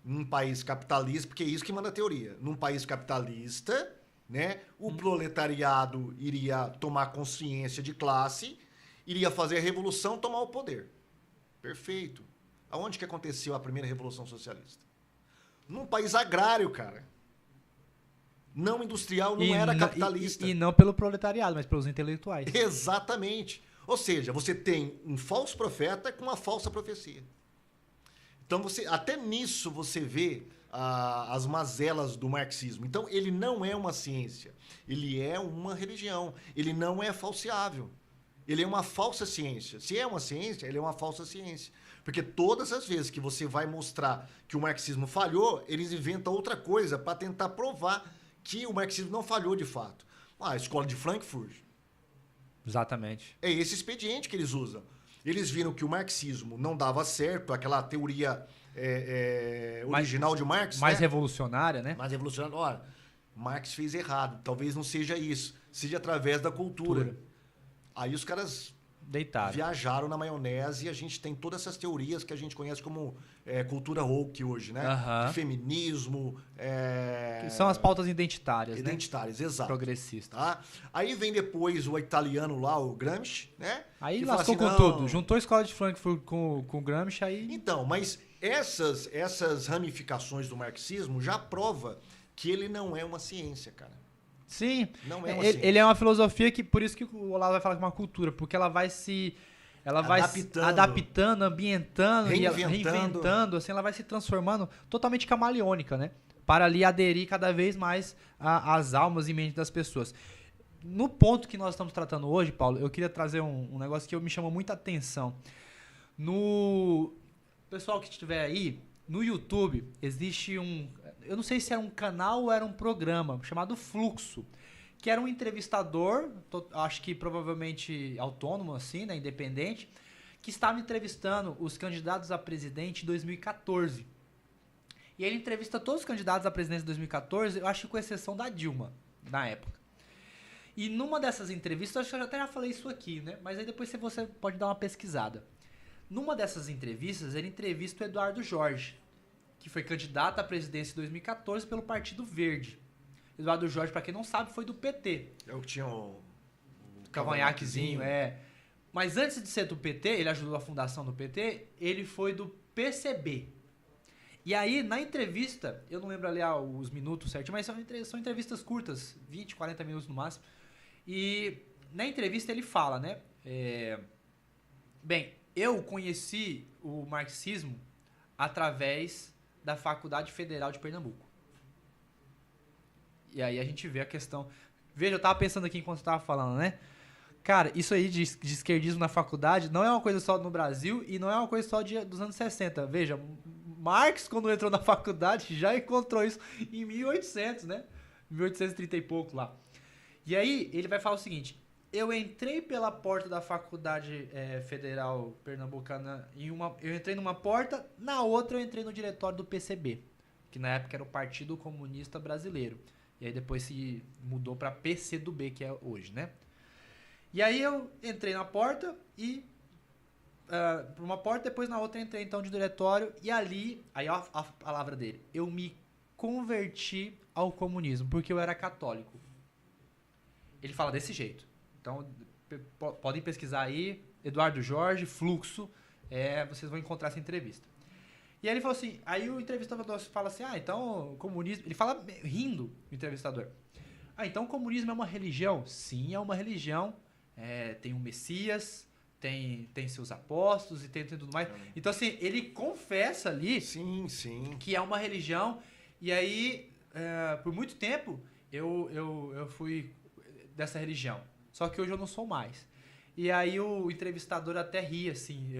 [SPEAKER 2] Num país capitalista, porque é isso que manda a teoria. Num país capitalista, né, o proletariado iria tomar consciência de classe, iria fazer a revolução, tomar o poder. Perfeito. Aonde que aconteceu a primeira revolução socialista? Num país agrário, cara. Não industrial, não era capitalista.
[SPEAKER 1] E não pelo proletariado, mas pelos intelectuais.
[SPEAKER 2] Exatamente. Ou seja, você tem um falso profeta com uma falsa profecia. Então, até nisso você vê as mazelas do marxismo. Então, ele não é uma ciência. Ele é uma religião. Ele não é falseável. Ele é uma falsa ciência. Se é uma ciência, ele é uma falsa ciência. Porque todas as vezes que você vai mostrar que o marxismo falhou, eles inventam outra coisa para tentar provar que o marxismo não falhou de fato. A escola de Frankfurt.
[SPEAKER 1] Exatamente.
[SPEAKER 2] É esse expediente que eles usam. Eles viram que o marxismo não dava certo, aquela teoria original de Marx.
[SPEAKER 1] Mais revolucionária, né?
[SPEAKER 2] Mais revolucionária. Olha, Marx fez errado. Talvez não seja isso. Seja através da cultura. Aí os caras viajaram na maionese e a gente tem todas essas teorias que a gente conhece como cultura woke hoje, né? De feminismo.
[SPEAKER 1] Que são as pautas identitárias,
[SPEAKER 2] Identitárias, né? Exato.
[SPEAKER 1] Progressistas.
[SPEAKER 2] Tá? Aí vem depois o italiano lá, o Gramsci, né?
[SPEAKER 1] Aí lascou assim, com tudo. Juntou a escola de Frankfurt com o Gramsci, aí...
[SPEAKER 2] Então, mas essas ramificações do marxismo já prova que ele não é uma ciência, cara.
[SPEAKER 1] Sim,
[SPEAKER 2] não é uma
[SPEAKER 1] ele é uma filosofia que, por isso que o Olavo vai falar que é uma cultura, porque ela vai adaptando, ambientando, reinventando, assim, ela vai se transformando totalmente camaleônica, né? Para ali aderir cada vez mais às almas e mentes das pessoas. No ponto que nós estamos tratando hoje, Paulo, eu queria trazer um negócio que me chamou muita atenção. Pessoal que estiver aí, no YouTube existe eu não sei se era um canal ou era um programa chamado Fluxo, que era um entrevistador, acho que provavelmente autônomo, assim, né, independente, que estava entrevistando os candidatos a presidente em 2014. E ele entrevista todos os candidatos a presidente de 2014, eu acho que com exceção da Dilma, na época. E numa dessas entrevistas, acho que eu até já falei isso aqui, né, mas aí depois você pode dar uma pesquisada. Numa dessas entrevistas, ele entrevista o Eduardo Jorge, que foi candidato à presidência em 2014 pelo Partido Verde. Eduardo Jorge, para quem não sabe, foi do PT.
[SPEAKER 2] É o que tinha o
[SPEAKER 1] Cavanhaquezinho, Mas antes de ser do PT, ele ajudou a fundação do PT, ele foi do PCB. E aí, na entrevista, eu não lembro ali os minutos certinho, mas são entrevistas curtas, 20, 40 minutos no máximo. E na entrevista ele fala, né? Bem, eu conheci o marxismo através da Faculdade Federal de Pernambuco. E aí a gente vê a questão... Veja, eu tava pensando aqui enquanto eu tava falando, né? Cara, isso aí de esquerdismo na faculdade não é uma coisa só no Brasil e não é uma coisa só dos anos 60. Veja, Marx, quando entrou na faculdade, já encontrou isso em 1800, né? 1830 e pouco lá. E aí, ele vai falar o seguinte: eu entrei pela porta da Faculdade Federal Pernambucana, eu entrei numa porta, na outra eu entrei no diretório do PCB, que na época era o Partido Comunista Brasileiro. E aí depois se mudou para PCdoB, que é hoje, né? E aí eu entrei na porta e... por uma porta, depois na outra eu entrei então de diretório. E ali, aí ó, a palavra dele, eu me converti ao comunismo, porque eu era católico. Ele fala desse jeito. Então, podem pesquisar aí, Eduardo Jorge, Fluxo, vocês vão encontrar essa entrevista. E aí ele falou assim, aí o entrevistador fala assim, então o comunismo... Ele fala rindo, o entrevistador. Então o comunismo é uma religião? Sim, é uma religião. Tem um Messias, tem seus apóstolos e tem tudo mais. Então, assim, ele confessa ali
[SPEAKER 2] sim.
[SPEAKER 1] que é uma religião. E aí, por muito tempo, eu fui dessa religião. Só que hoje eu não sou mais. E aí o entrevistador até ri, assim.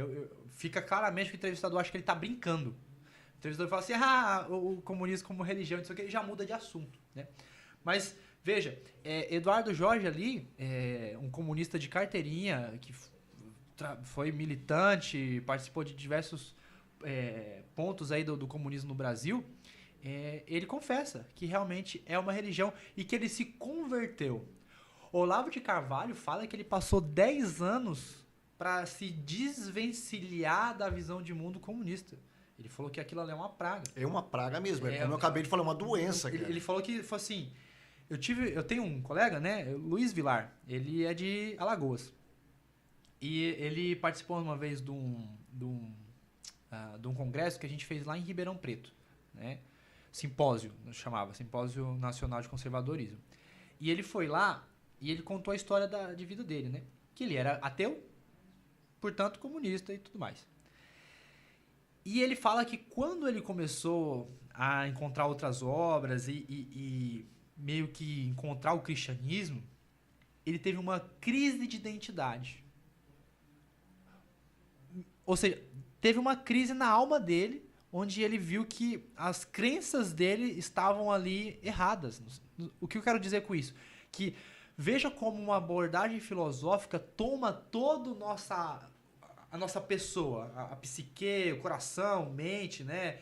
[SPEAKER 1] Fica claramente que o entrevistador acha que ele tá brincando. O entrevistador fala assim, o comunismo como religião, isso aqui, ele já muda de assunto, né? Mas... Veja, Eduardo Jorge ali, um comunista de carteirinha, que foi militante, participou de diversos pontos aí do comunismo no Brasil, ele confessa que realmente é uma religião e que ele se converteu. Olavo de Carvalho fala que ele passou 10 anos para se desvencilhar da visão de mundo comunista. Ele falou que aquilo ali é uma praga.
[SPEAKER 2] É uma praga mesmo, como eu acabei de falar, uma doença.
[SPEAKER 1] Ele falou que foi assim... Eu tenho um colega, né, Luiz Vilar, ele é de Alagoas. E ele participou uma vez de um congresso que a gente fez lá em Ribeirão Preto, né? Simpósio, chamava, Simpósio Nacional de Conservadorismo. E ele foi lá e ele contou a história de vida dele, né? Que ele era ateu, portanto comunista e tudo mais. E ele fala que quando ele começou a encontrar outras obras e meio que encontrar o cristianismo, ele teve uma crise de identidade. Ou seja, teve uma crise na alma dele, onde ele viu que as crenças dele estavam ali erradas. O que eu quero dizer com isso? Que veja como uma abordagem filosófica toma toda a nossa pessoa, a psique, o coração, mente, né,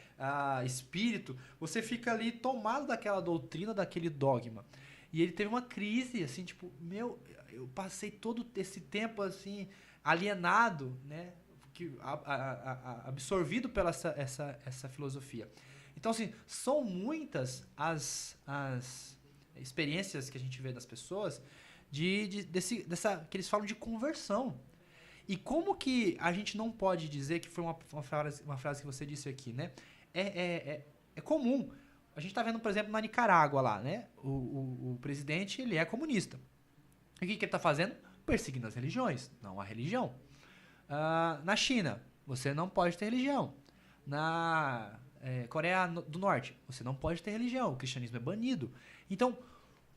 [SPEAKER 1] espírito. Você fica ali tomado daquela doutrina, daquele dogma. E ele teve uma crise, assim, tipo, eu passei todo esse tempo, assim, alienado, né, absorvido pela essa filosofia. Então, assim, são muitas as experiências que a gente vê das pessoas que eles falam de conversão. E como que a gente não pode dizer que foi uma frase que você disse aqui, né? É comum. A gente está vendo, por exemplo, na Nicarágua lá, né? O presidente, ele é comunista. E o que ele está fazendo? Perseguindo as religiões, não a religião. Na China, você não pode ter religião. Na Coreia do Norte, você não pode ter religião. O cristianismo é banido. Então,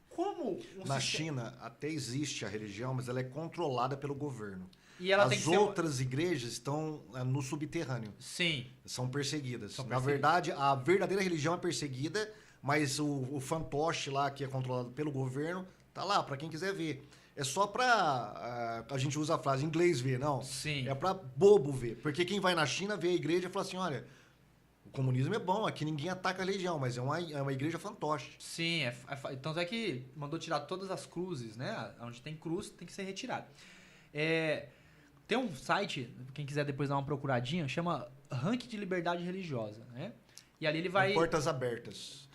[SPEAKER 1] como...
[SPEAKER 2] Na China, até existe a religião, mas ela é controlada pelo governo.
[SPEAKER 1] E ela
[SPEAKER 2] As outras igrejas estão no subterrâneo.
[SPEAKER 1] Sim.
[SPEAKER 2] São perseguidas. Na verdade, a verdadeira religião é perseguida, mas o fantoche lá, que é controlado pelo governo, tá lá, para quem quiser ver. É só pra... a gente usa a frase em inglês ver, não.
[SPEAKER 1] Sim.
[SPEAKER 2] É pra bobo ver. Porque quem vai na China vê a igreja e fala assim, olha, o comunismo é bom, aqui ninguém ataca a religião, mas é uma igreja fantoche.
[SPEAKER 1] Sim, tanto é que mandou tirar todas as cruzes, né? Onde tem cruz, tem que ser retirado. Tem um site, quem quiser depois dar uma procuradinha, chama Ranking de Liberdade Religiosa, né? E ali ele vai...
[SPEAKER 2] Portas abertas.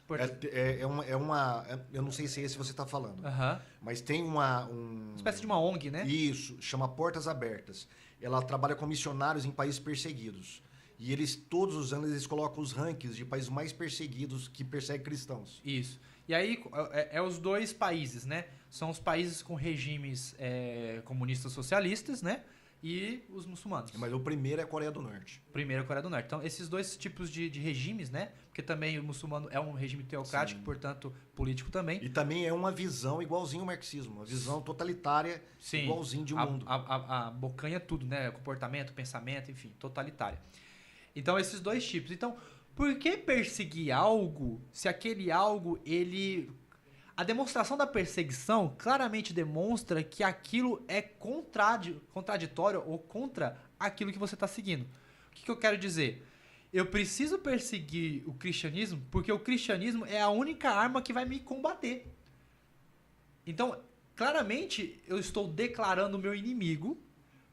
[SPEAKER 2] Eu não sei se é esse que você está falando,
[SPEAKER 1] Aham.
[SPEAKER 2] mas tem uma
[SPEAKER 1] Espécie de uma ONG, né?
[SPEAKER 2] Isso, chama Portas Abertas. Ela trabalha com missionários em países perseguidos. E eles, todos os anos, eles colocam os rankings de países mais perseguidos que perseguem cristãos.
[SPEAKER 1] Isso. E aí é os dois países, né? São os países com regimes comunistas socialistas, né? E os muçulmanos.
[SPEAKER 2] Mas o primeiro é a Coreia do Norte.
[SPEAKER 1] Primeiro é a Coreia do Norte. Então, esses dois tipos de regimes, né? Porque também o muçulmano é um regime teocrático,
[SPEAKER 2] Sim.
[SPEAKER 1] portanto, político também.
[SPEAKER 2] E também é uma visão igualzinho ao marxismo. Uma visão totalitária,
[SPEAKER 1] Sim.
[SPEAKER 2] igualzinho de mundo.
[SPEAKER 1] A bocanha tudo, né? Comportamento, pensamento, enfim, totalitária. Então, esses dois tipos. Então, por que perseguir algo se aquele algo, ele... A demonstração da perseguição claramente demonstra que aquilo é contraditório ou contra aquilo que você está seguindo. O que eu quero dizer? Eu preciso perseguir o cristianismo porque o cristianismo é a única arma que vai me combater. Então, claramente, eu estou declarando o meu inimigo.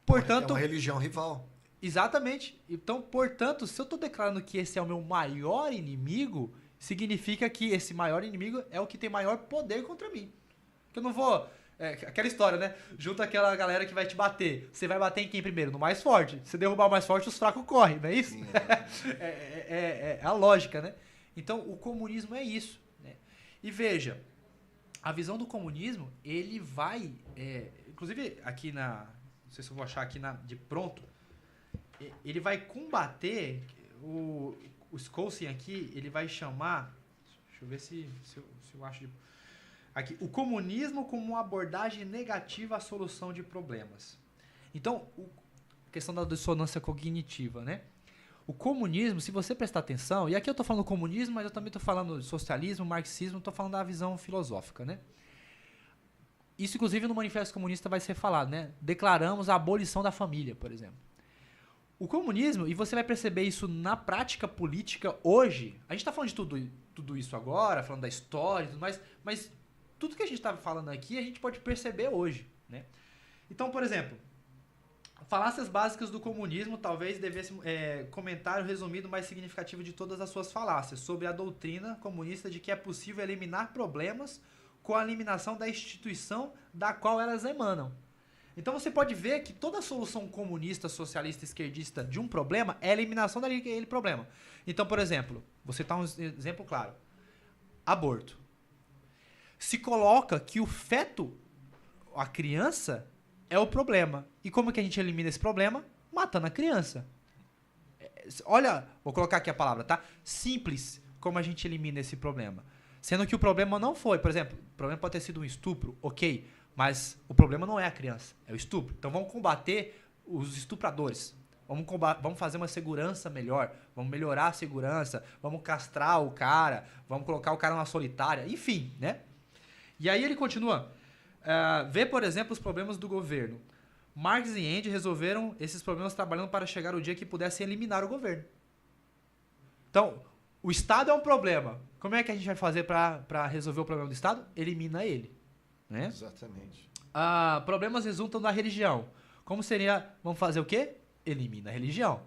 [SPEAKER 1] Portanto,
[SPEAKER 2] É uma religião rival.
[SPEAKER 1] Exatamente. Então, portanto, se eu estou declarando que esse é o meu maior inimigo, significa que esse maior inimigo é o que tem maior poder contra mim. Que eu não vou... aquela história, né? Junta aquela galera que vai te bater. Você vai bater em quem primeiro? No mais forte. Se derrubar o mais forte, os fracos correm, não é isso?
[SPEAKER 2] Sim,
[SPEAKER 1] é a lógica, né? Então, o comunismo é isso. Né? E veja, a visão do comunismo, ele vai... inclusive, aqui na... Não sei se eu vou achar aqui de pronto. Ele vai combater... O Skousen aqui, ele vai chamar... Deixa eu ver se eu acho... Aqui, o comunismo como uma abordagem negativa à solução de problemas. Então, a questão da dissonância cognitiva, né? O comunismo, se você prestar atenção... E aqui eu estou falando comunismo, mas eu também estou falando de socialismo, marxismo, estou falando da visão filosófica, né? Isso, inclusive, no Manifesto Comunista vai ser falado, né? Declaramos a abolição da família, por exemplo. O comunismo, e você vai perceber isso na prática política hoje, a gente está falando de tudo isso agora, falando da história e tudo mais, mas tudo que a gente está falando aqui a gente pode perceber hoje, né? Então, por exemplo, falácias básicas do comunismo talvez devesse comentário resumido mais significativo de todas as suas falácias, sobre a doutrina comunista de que é possível eliminar problemas com a eliminação da instituição da qual elas emanam. Então você pode ver que toda solução comunista, socialista, esquerdista de um problema é a eliminação daquele problema. Então, por exemplo, vou citar um exemplo claro. Aborto. Se coloca que o feto, a criança, é o problema. E como que a gente elimina esse problema? Matando a criança. Olha, vou colocar aqui a palavra, tá? Simples como a gente elimina esse problema. Sendo que o problema não foi, por exemplo, o problema pode ter sido um estupro, ok, mas o problema não é a criança, é o estupro. Então vamos combater os estupradores. Vamos fazer uma segurança melhor, vamos melhorar a segurança, vamos castrar o cara, vamos colocar o cara numa solitária, enfim, né? E aí ele continua. Vê, por exemplo, os problemas do governo. Marx e Engels resolveram esses problemas trabalhando para chegar o dia que pudessem eliminar o governo. Então, o Estado é um problema. Como é que a gente vai fazer para resolver o problema do Estado? Elimina ele. Né?
[SPEAKER 2] Exatamente.
[SPEAKER 1] Problemas resultam da religião. Como seria... Vamos fazer o quê? Elimina a religião.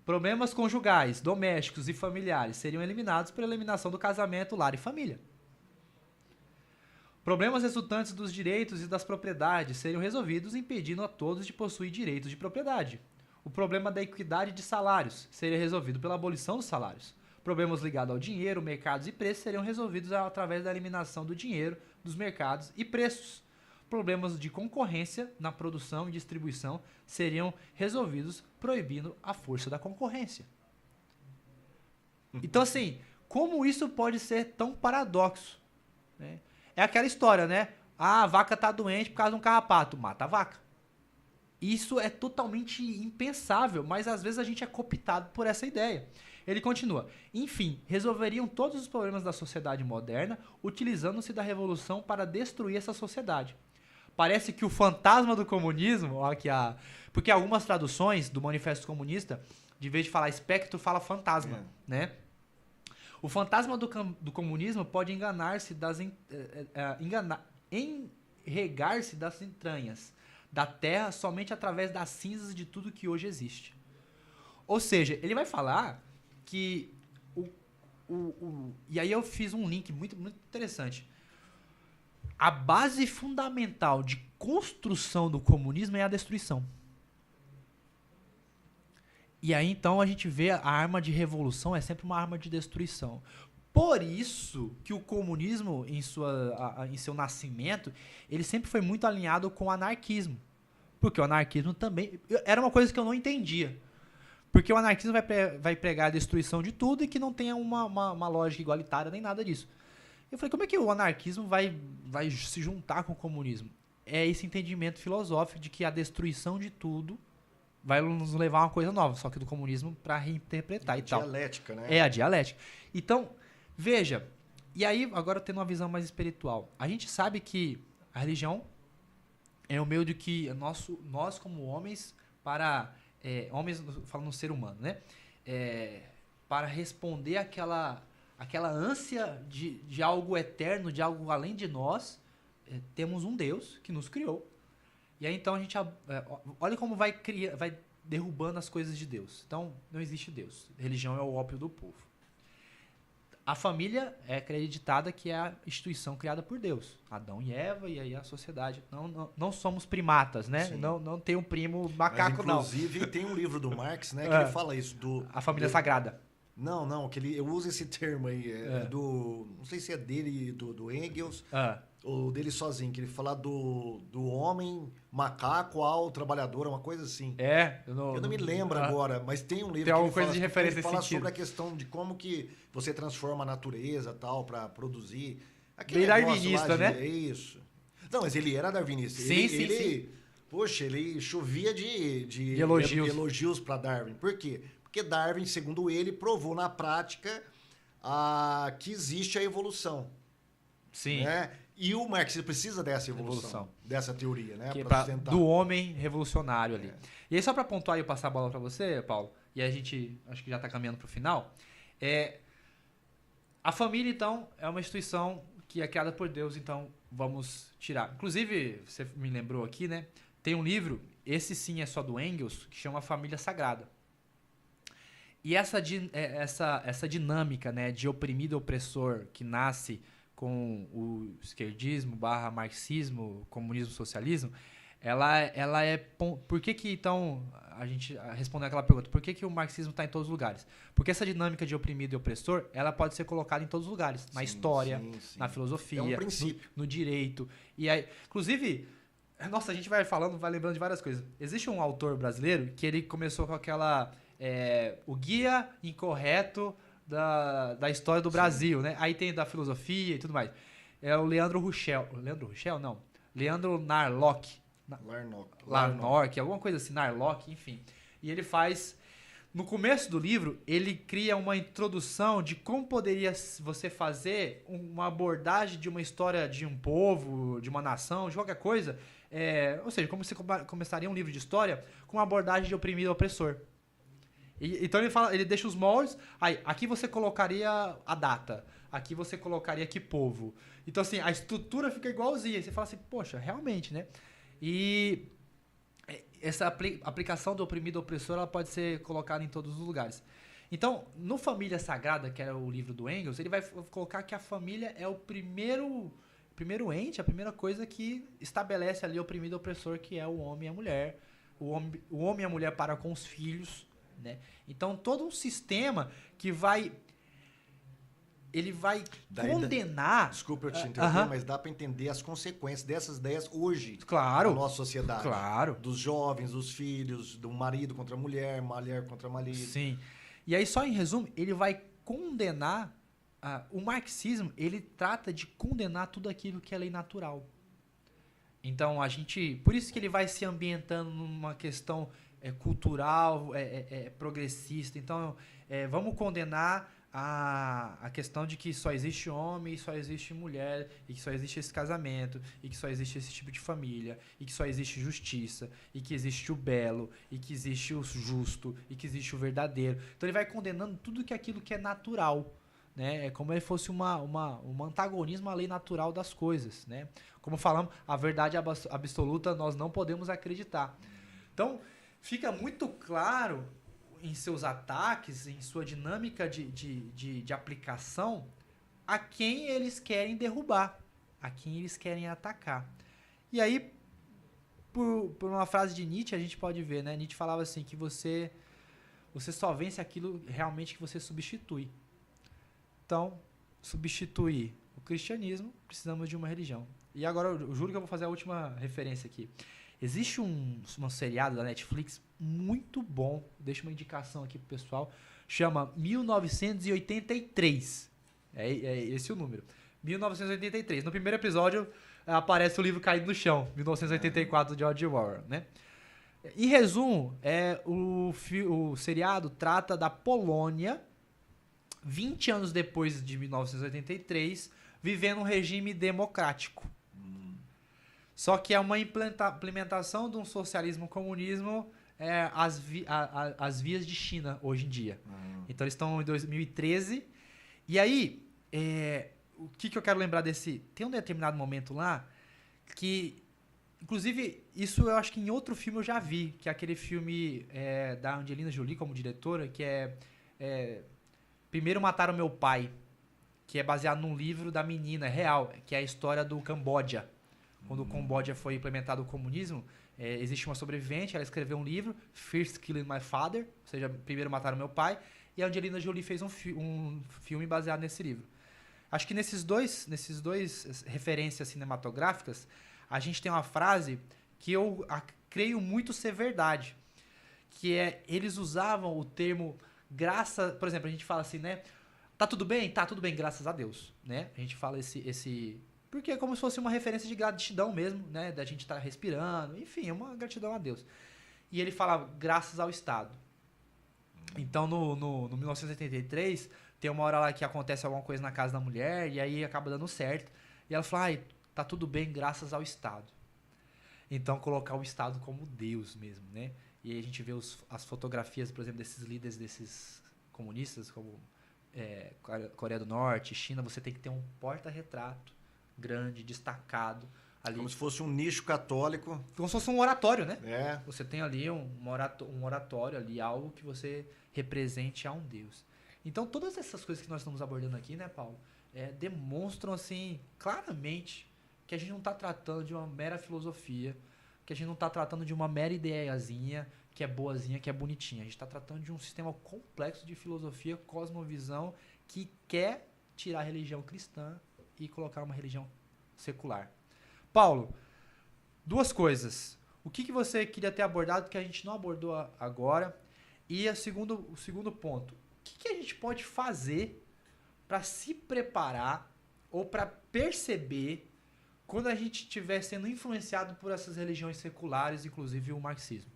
[SPEAKER 1] Problemas conjugais, domésticos e familiares seriam eliminados pela eliminação do casamento, lar e família. Problemas resultantes dos direitos e das propriedades seriam resolvidos impedindo a todos de possuir direitos de propriedade. O problema da equidade de salários seria resolvido pela abolição dos salários. Problemas ligados ao dinheiro, mercados e preços seriam resolvidos através da eliminação do dinheiro, dos mercados e preços. Problemas de concorrência na produção e distribuição seriam resolvidos proibindo a força da concorrência. Então, assim, como isso pode ser tão paradoxo? Né? É aquela história, né? A vaca tá doente por causa de um carrapato. Mata a vaca. Isso é totalmente impensável, mas às vezes a gente é cooptado por essa ideia. Ele continua. Enfim, resolveriam todos os problemas da sociedade moderna utilizando-se da revolução para destruir essa sociedade. Parece que o fantasma do comunismo, porque algumas traduções do Manifesto Comunista, de vez de falar espectro, fala fantasma, né? O fantasma do comunismo pode enganar-se enregar-se das entranhas da terra somente através das cinzas de tudo que hoje existe. Ou seja, ele vai falar que E aí eu fiz um link muito, muito interessante. A base fundamental de construção do comunismo é a destruição. E aí, então, a gente vê a arma de revolução é sempre uma arma de destruição. Por isso que o comunismo, em seu nascimento, ele sempre foi muito alinhado com o anarquismo. Porque o anarquismo também... Era uma coisa que eu não entendia. Porque o anarquismo vai pregar a destruição de tudo e que não tenha uma lógica igualitária nem nada disso. Eu falei, como é que o anarquismo vai se juntar com o comunismo? É esse entendimento filosófico de que a destruição de tudo vai nos levar a uma coisa nova, só que do comunismo para reinterpretar e tal.
[SPEAKER 2] Dialética, né?
[SPEAKER 1] É a dialética. Então, veja, e aí agora tendo uma visão mais espiritual, a gente sabe que a religião é o meio de que nós como homens, homens falando no ser humano, né? Para responder aquela ânsia de algo eterno, de algo além de nós, temos um Deus que nos criou. E aí então a gente olha como vai derrubando as coisas de Deus. Então não existe Deus. Religião é o ópio do povo. A família é acreditada que é a instituição criada por Deus. Adão e Eva e aí a sociedade. Não somos primatas, né? Não tem um primo macaco, não.
[SPEAKER 2] Inclusive tem um livro do Marx, né, que ele fala isso
[SPEAKER 1] a família sagrada.
[SPEAKER 2] Não, eu uso esse termo aí, não sei se é dele, do Engels, ou dele sozinho, que ele fala do homem macaco ao trabalhador, uma coisa assim. Eu não me lembro agora, mas tem um livro
[SPEAKER 1] tem alguma coisa de referência
[SPEAKER 2] que fala
[SPEAKER 1] sentido.
[SPEAKER 2] sobre a questão de como que você transforma a natureza tal para produzir.
[SPEAKER 1] Bem darwinista, né?
[SPEAKER 2] É isso. Não, mas ele era darwinista.
[SPEAKER 1] Sim.
[SPEAKER 2] Poxa, ele chovia de
[SPEAKER 1] elogios
[SPEAKER 2] para Darwin. Por quê? Porque Darwin, segundo ele, provou na prática que existe a evolução.
[SPEAKER 1] Sim.
[SPEAKER 2] Né? E o Marx precisa dessa evolução. Dessa teoria, né?
[SPEAKER 1] Para sustentar. Do homem revolucionário ali. E aí, só para pontuar e eu passar a bola para você, Paulo, e a gente acho que já está caminhando para o final, a família, então, é uma instituição que é criada por Deus, então vamos tirar. Inclusive, você me lembrou aqui, né? Tem um livro, esse sim é só do Engels, que chama Família Sagrada. E essa dinâmica, né, de oprimido e opressor que nasce com o esquerdismo / marxismo, comunismo, socialismo, ela é... Por que então, a gente respondendo aquela pergunta, por que o marxismo está em todos os lugares? Porque essa dinâmica de oprimido e opressor, ela pode ser colocada em todos os lugares. Na história, na filosofia, no direito. E aí, inclusive... Nossa, a gente vai lembrando de várias coisas. Existe um autor brasileiro que ele começou com aquela... o guia incorreto da história do Brasil, né? Aí tem da filosofia e tudo mais. É o Leandro Ruschel. Leandro Ruschel? Não. Leandro Narlock. Larnock, alguma coisa assim, Narlock, enfim. E ele faz... No começo do livro, ele cria uma introdução de como poderia você fazer uma abordagem de uma história de um povo, de uma nação, de qualquer coisa. Ou seja, como você começaria um livro de história com uma abordagem de oprimido e opressor. Então ele deixa os moldes. Aí, aqui você colocaria a data. Aqui você colocaria que povo. Então, assim, a estrutura fica igualzinha. Você fala assim, poxa, realmente, né? E essa aplicação do oprimido e opressor, ela pode ser colocada em todos os lugares. Então, no Família Sagrada, que era o livro do Engels, ele vai colocar que a família é o primeiro ente, a primeira coisa que estabelece ali o oprimido e opressor, que é o homem e a mulher. O homem e a mulher para com os filhos, né? Então, todo um sistema que ele vai condenar...
[SPEAKER 2] Desculpa eu te interromper, mas dá para entender as consequências dessas ideias hoje
[SPEAKER 1] na
[SPEAKER 2] nossa sociedade.
[SPEAKER 1] Claro.
[SPEAKER 2] Dos jovens, dos filhos, do marido contra a mulher contra marido.
[SPEAKER 1] Sim. E aí, só em resumo, ele vai condenar... o marxismo, ele trata de condenar tudo aquilo que é lei natural. Então, por isso que ele vai se ambientando numa questão cultural, progressista. Então, vamos condenar a questão de que só existe homem e só existe mulher, e que só existe esse casamento, e que só existe esse tipo de família, e que só existe justiça, e que existe o belo, e que existe o justo, e que existe o verdadeiro. Então ele vai condenando tudo aquilo que é natural, né? É como se fosse um antagonismo à lei natural das coisas, né? Como falamos, a verdade absoluta nós não podemos acreditar. Então, fica muito claro em seus ataques, em sua dinâmica de aplicação, a quem eles querem derrubar, a quem eles querem atacar. E aí, por uma frase de Nietzsche, a gente pode ver, né? Nietzsche falava assim, que você só vence aquilo realmente que você substitui. Então, substituir o cristianismo, precisamos de uma religião. E agora, eu juro que eu vou fazer a última referência aqui. Existe um seriado da Netflix muito bom, deixa uma indicação aqui pro pessoal, chama 1983. É esse o número. 1983. No primeiro episódio aparece o livro caído no chão, 1984, de George Orwell, né? Em resumo, o seriado trata da Polônia, 20 anos depois de 1983, vivendo um regime democrático. Só que é uma implementação de um socialismo-comunismo às vias de China, hoje em dia. Então, eles estão em 2013. E aí, o que eu quero lembrar desse... Tem um determinado momento lá que... Inclusive, isso eu acho que em outro filme eu já vi, que é aquele filme da Angelina Jolie como diretora, que é Primeiro Mataram Meu Pai, que é baseado num livro da menina, real, que é a história do Camboja. Quando o Camboja foi implementado o comunismo, existe uma sobrevivente, ela escreveu um livro, First Killing My Father, ou seja, Primeiro Mataram Meu Pai, e a Angelina Jolie fez um filme baseado nesse livro. Acho que nesses dois referências cinematográficas, a gente tem uma frase que eu creio muito ser verdade, que eles usavam o termo graça, por exemplo, a gente fala assim, né? Tá tudo bem? Tá tudo bem, graças a Deus, né? A gente fala porque é como se fosse uma referência de gratidão mesmo, né? Da gente estar respirando, enfim, uma gratidão a Deus. E ele falava, graças ao Estado. Então, no 1983, tem uma hora lá que acontece alguma coisa na casa da mulher, e aí acaba dando certo. E ela fala, tá tudo bem graças ao Estado. Então, colocar o Estado como Deus mesmo, né? E aí a gente vê as fotografias, por exemplo, desses líderes, desses comunistas, como Coreia do Norte, China, você tem que ter um porta-retrato grande, destacado ali.
[SPEAKER 2] Como se fosse um nicho católico.
[SPEAKER 1] Como se fosse um oratório, né?
[SPEAKER 2] É.
[SPEAKER 1] Você tem ali um oratório ali, algo que você represente a um Deus. Então, todas essas coisas que nós estamos abordando aqui, né, Paulo, demonstram, assim, claramente que a gente não está tratando de uma mera filosofia, que a gente não está tratando de uma mera ideiazinha, que é boazinha, que é bonitinha. A gente está tratando de um sistema complexo de filosofia, cosmovisão, que quer tirar a religião cristã e colocar uma religião secular. Paulo, duas coisas. O que você queria ter abordado que a gente não abordou agora? E o segundo ponto. O que a gente pode fazer para se preparar ou para perceber quando a gente estiver sendo influenciado por essas religiões seculares, inclusive o marxismo?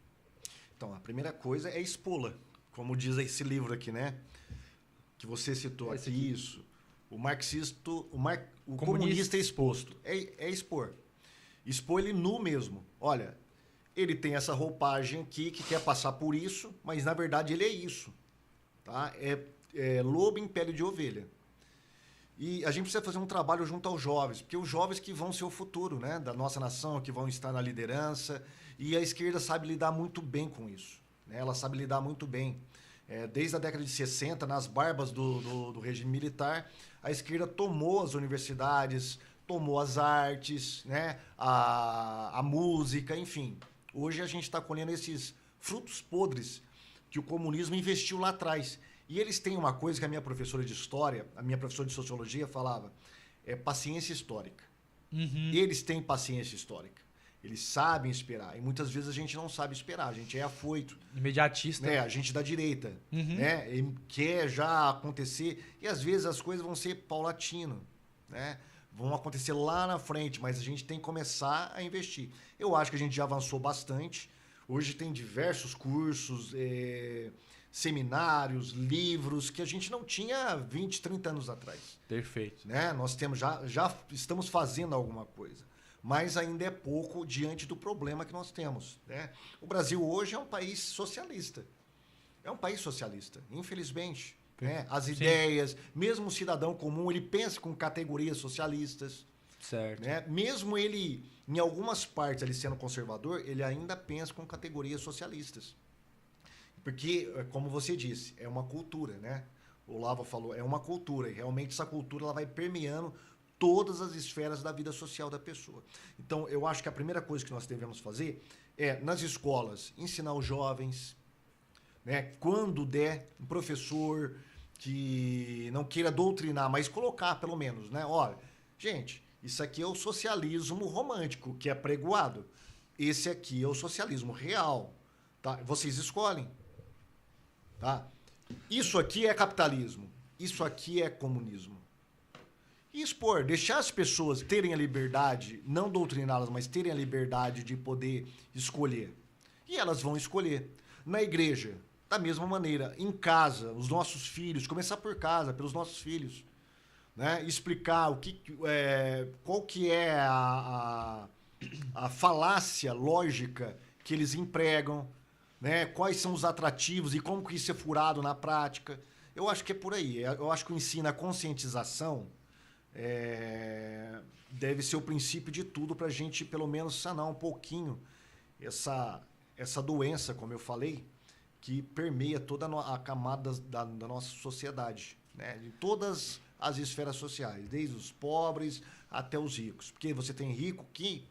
[SPEAKER 2] Então, a primeira coisa é expô-la, como diz esse livro aqui, né? Que você citou aqui, isso. O comunista exposto. É expor. Expor ele nu mesmo. Olha, ele tem essa roupagem aqui que quer passar por isso, mas na verdade ele é isso. Tá? É lobo em pele de ovelha. E a gente precisa fazer um trabalho junto aos jovens, porque os jovens que vão ser o futuro, né, da nossa nação, que vão estar na liderança, e a esquerda sabe lidar muito bem com isso. Né? Ela sabe lidar muito bem. Desde a década de 60, nas barbas do regime militar, a esquerda tomou as universidades, tomou as artes, né, a música, enfim. Hoje a gente está colhendo esses frutos podres que o comunismo investiu lá atrás. E eles têm uma coisa que a minha professora de história, a minha professora de sociologia falava, paciência histórica.
[SPEAKER 1] Uhum.
[SPEAKER 2] Eles têm paciência histórica. Eles sabem esperar. E muitas vezes a gente não sabe esperar. A gente é afoito.
[SPEAKER 1] Imediatista.
[SPEAKER 2] Né? A gente da direita.
[SPEAKER 1] Uhum.
[SPEAKER 2] Né? E quer já acontecer. E às vezes as coisas vão ser paulatino. Né? Vão acontecer lá na frente. Mas a gente tem que começar a investir. Eu acho que a gente já avançou bastante. Hoje tem diversos cursos, seminários, livros que a gente não tinha 20, 30 anos atrás.
[SPEAKER 1] Perfeito.
[SPEAKER 2] Né? Nós temos já estamos fazendo alguma coisa, mas ainda é pouco diante do problema que nós temos. Né? O Brasil hoje é um país socialista. É um país socialista, infelizmente. Né? As ideias, mesmo o cidadão comum, ele pensa com categorias socialistas.
[SPEAKER 1] Certo.
[SPEAKER 2] Né? Mesmo ele, em algumas partes, ele sendo conservador, ele ainda pensa com categorias socialistas. Porque, como você disse, é uma cultura, né? O Lava falou, é uma cultura. E realmente essa cultura ela vai permeando todas as esferas da vida social da pessoa. Então, eu acho que a primeira coisa que nós devemos fazer é, nas escolas, ensinar os jovens, né? Quando der, um professor que não queira doutrinar, mas colocar pelo menos, né? Olha, gente, isso aqui é o socialismo romântico, que é pregoado. Esse aqui é o socialismo real, tá? Vocês escolhem, tá? Isso aqui é capitalismo, isso aqui é comunismo. E expor, deixar as pessoas terem a liberdade, não doutriná-las, mas terem a liberdade de poder escolher. E elas vão escolher. Na igreja, da mesma maneira, em casa, os nossos filhos, começar por casa, pelos nossos filhos, né? Explicar qual que é a falácia lógica que eles empregam, né? Quais são os atrativos e como que isso é furado na prática. Eu acho que é por aí. Eu acho que o ensino, a conscientização, deve ser o princípio de tudo para a gente, pelo menos, sanar um pouquinho essa doença, como eu falei, que permeia toda a camada da nossa sociedade, né? De todas as esferas sociais, desde os pobres até os ricos. Porque você tem rico que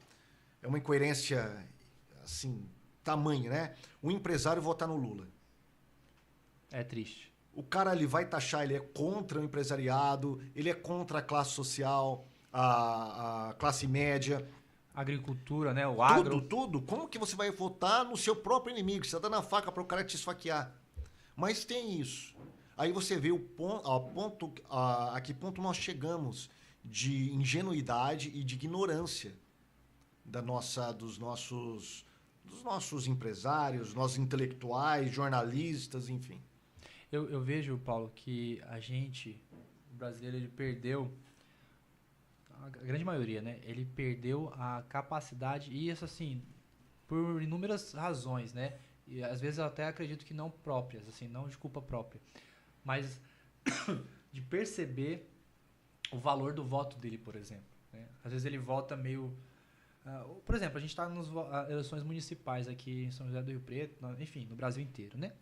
[SPEAKER 2] é uma incoerência, assim, tamanha, né? O empresário votar no Lula.
[SPEAKER 1] É triste.
[SPEAKER 2] O cara, ele vai taxar, ele é contra o empresariado, ele é contra a classe social, a classe média.
[SPEAKER 1] Agricultura, né? O agro.
[SPEAKER 2] Tudo. Como que você vai votar no seu próprio inimigo? Você está dando a faca para o cara te esfaquear. Mas tem isso. Aí você vê a que ponto nós chegamos de ingenuidade e de ignorância dos nossos empresários, nossos intelectuais, jornalistas, enfim.
[SPEAKER 1] Eu vejo, Paulo, que o brasileiro, ele perdeu, a grande maioria, né? Ele perdeu a capacidade, e isso, assim, por inúmeras razões, né? E às vezes eu até acredito que não próprias, assim, não de culpa própria, mas de perceber o valor do voto dele, por exemplo, né? Às vezes ele vota meio... por exemplo, a gente está nas eleições municipais aqui em São José do Rio Preto, enfim, no Brasil inteiro, né?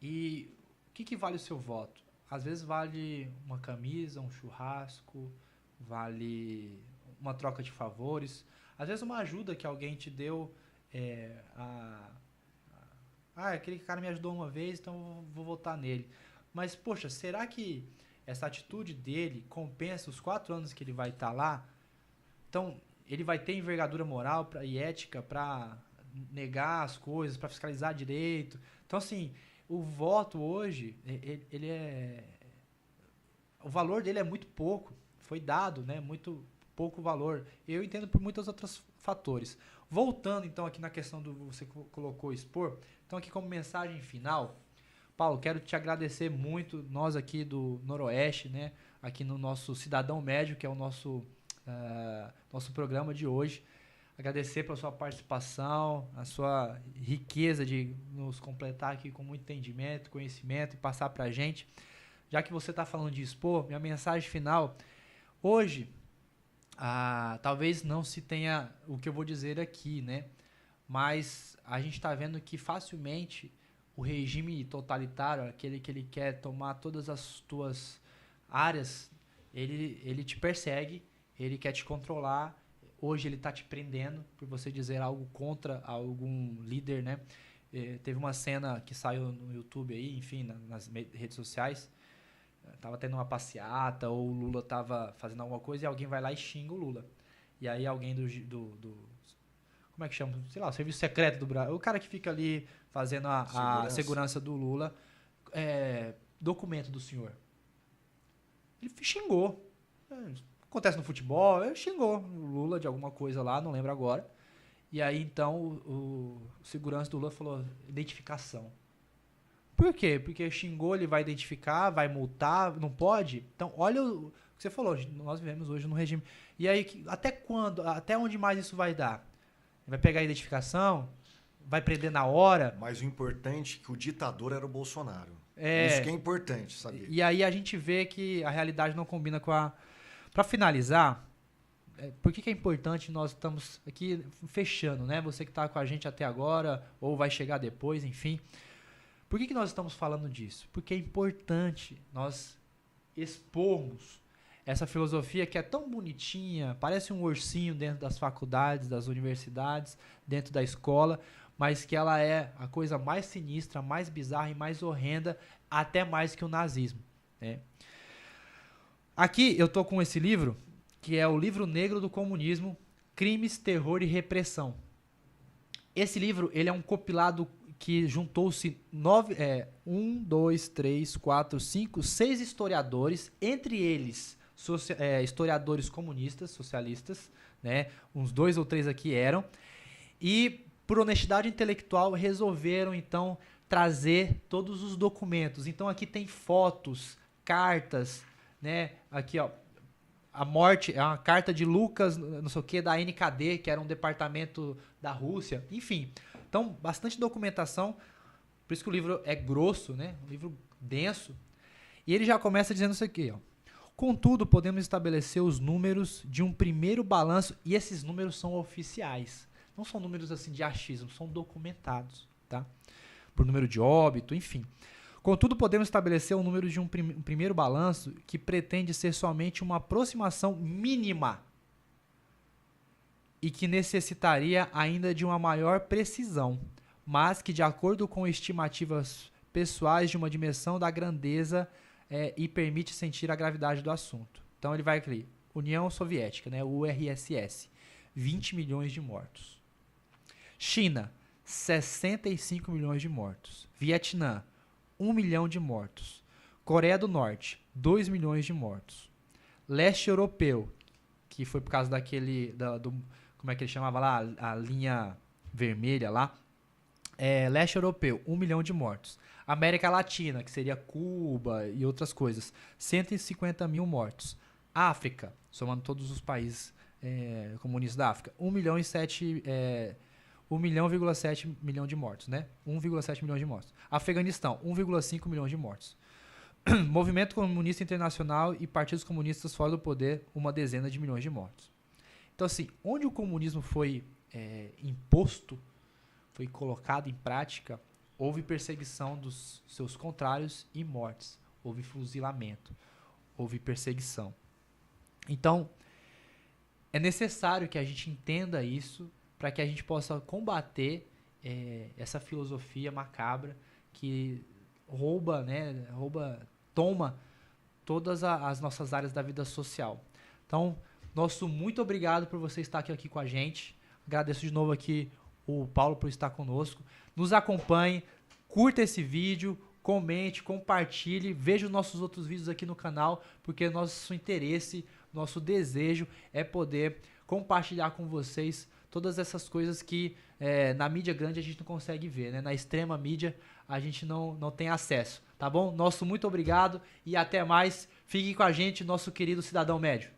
[SPEAKER 1] E o que vale o seu voto? Às vezes vale uma camisa, um churrasco, vale uma troca de favores, às vezes uma ajuda que alguém te deu, aquele cara me ajudou uma vez, então eu vou votar nele. Mas, poxa, será que essa atitude dele compensa os 4 anos que ele vai estar lá? Então, ele vai ter envergadura moral e ética para negar as coisas, para fiscalizar direito. Então, assim, o voto hoje, o valor dele é muito pouco. Foi dado, né? Muito pouco valor. Eu entendo por muitos outros fatores. Voltando, então, aqui na questão do você colocou expor. Então, aqui como mensagem final, Paulo, quero te agradecer muito. Nós aqui do Noroeste, né? Aqui no nosso Cidadão Médio, que é o nosso programa de hoje. Agradecer pela sua participação, a sua riqueza de nos completar aqui com muito entendimento, conhecimento e passar para a gente. Já que você está falando de expor, minha mensagem final, hoje, talvez não se tenha o que eu vou dizer aqui, né? Mas a gente está vendo que facilmente o regime totalitário, aquele que ele quer tomar todas as tuas áreas, ele te persegue, ele quer te controlar. Hoje ele está te prendendo por você dizer algo contra algum líder, né? Teve uma cena que saiu no YouTube aí, enfim, nas redes sociais. Tava tendo uma passeata ou o Lula tava fazendo alguma coisa e alguém vai lá e xinga o Lula. E aí alguém do como é que chama? Sei lá, o serviço secreto do Brasil. O cara que fica ali fazendo a segurança do Lula. Documento do senhor. Ele xingou. Acontece no futebol, ele xingou o Lula de alguma coisa lá, não lembro agora. E aí, então, o segurança do Lula falou, identificação. Por quê? Porque xingou, ele vai identificar, vai multar, não pode? Então, olha o que você falou, nós vivemos hoje num regime. E aí, até quando, até onde mais isso vai dar? Vai pegar a identificação? Vai prender na hora?
[SPEAKER 2] Mas o importante é que o ditador era o Bolsonaro. Isso que é importante saber.
[SPEAKER 1] E aí a gente vê que a realidade não combina com a... Para finalizar, por que é importante nós estamos aqui fechando, né? Você que está com a gente até agora, ou vai chegar depois, enfim. Por que nós estamos falando disso? Porque é importante nós expormos essa filosofia que é tão bonitinha, parece um ursinho dentro das faculdades, das universidades, dentro da escola, mas que ela é a coisa mais sinistra, mais bizarra e mais horrenda, até mais que o nazismo, né? Aqui eu tô com esse livro, que é o Livro Negro do Comunismo, Crimes, Terror e Repressão. Esse livro, ele é um compilado que juntou-se 6 historiadores, entre eles historiadores comunistas, socialistas, né? Uns 2 ou 3 aqui eram, e por honestidade intelectual resolveram então trazer todos os documentos. Então aqui tem fotos, cartas, né? Aqui, ó, a morte é uma carta de Lucas, não sei o que, da NKD, que era um departamento da Rússia, enfim. Então, bastante documentação, por isso que o livro é grosso, né? Um livro denso. E ele já começa dizendo isso aqui, ó. Contudo, podemos estabelecer os números de um primeiro balanço, e esses números são oficiais. Não são números assim de achismo, são documentados, tá? Por número de óbito, enfim. Contudo, podemos estabelecer o número de um primeiro balanço que pretende ser somente uma aproximação mínima e que necessitaria ainda de uma maior precisão, mas que, de acordo com estimativas pessoais de uma dimensão da grandeza e permite sentir a gravidade do assunto. Então ele vai aqui, União Soviética, né, URSS, 20 milhões de mortos. China, 65 milhões de mortos. Vietnã, 1 milhão de mortos. Coreia do Norte, 2 milhões de mortos. Leste europeu, que foi por causa daquele, como é que ele chamava lá? A linha vermelha lá. Leste europeu, 1 milhão de mortos. América Latina, que seria Cuba e outras coisas, 150 mil mortos. África, somando todos os países comunistas da África, 1,7 milhão de mortos, né? 1,7 milhões de mortos. Afeganistão, 1,5 milhões de mortos. Movimento Comunista Internacional e partidos comunistas fora do poder, 10 milhões de mortos. Então, assim, onde o comunismo foi imposto, foi colocado em prática, houve perseguição dos seus contrários e mortes. Houve fuzilamento, houve perseguição. Então, é necessário que a gente entenda isso para que a gente possa combater essa filosofia macabra que toma todas as nossas áreas da vida social. Então, nosso muito obrigado por você estar aqui com a gente. Agradeço de novo aqui o Paulo por estar conosco. Nos acompanhe, curta esse vídeo, comente, compartilhe, veja os nossos outros vídeos aqui no canal, porque nosso interesse, nosso desejo é poder compartilhar com vocês todas essas coisas que na mídia grande a gente não consegue ver, né? Na extrema mídia a gente não tem acesso, tá bom? Nosso muito obrigado e até mais. Fique com a gente, nosso querido cidadão médio.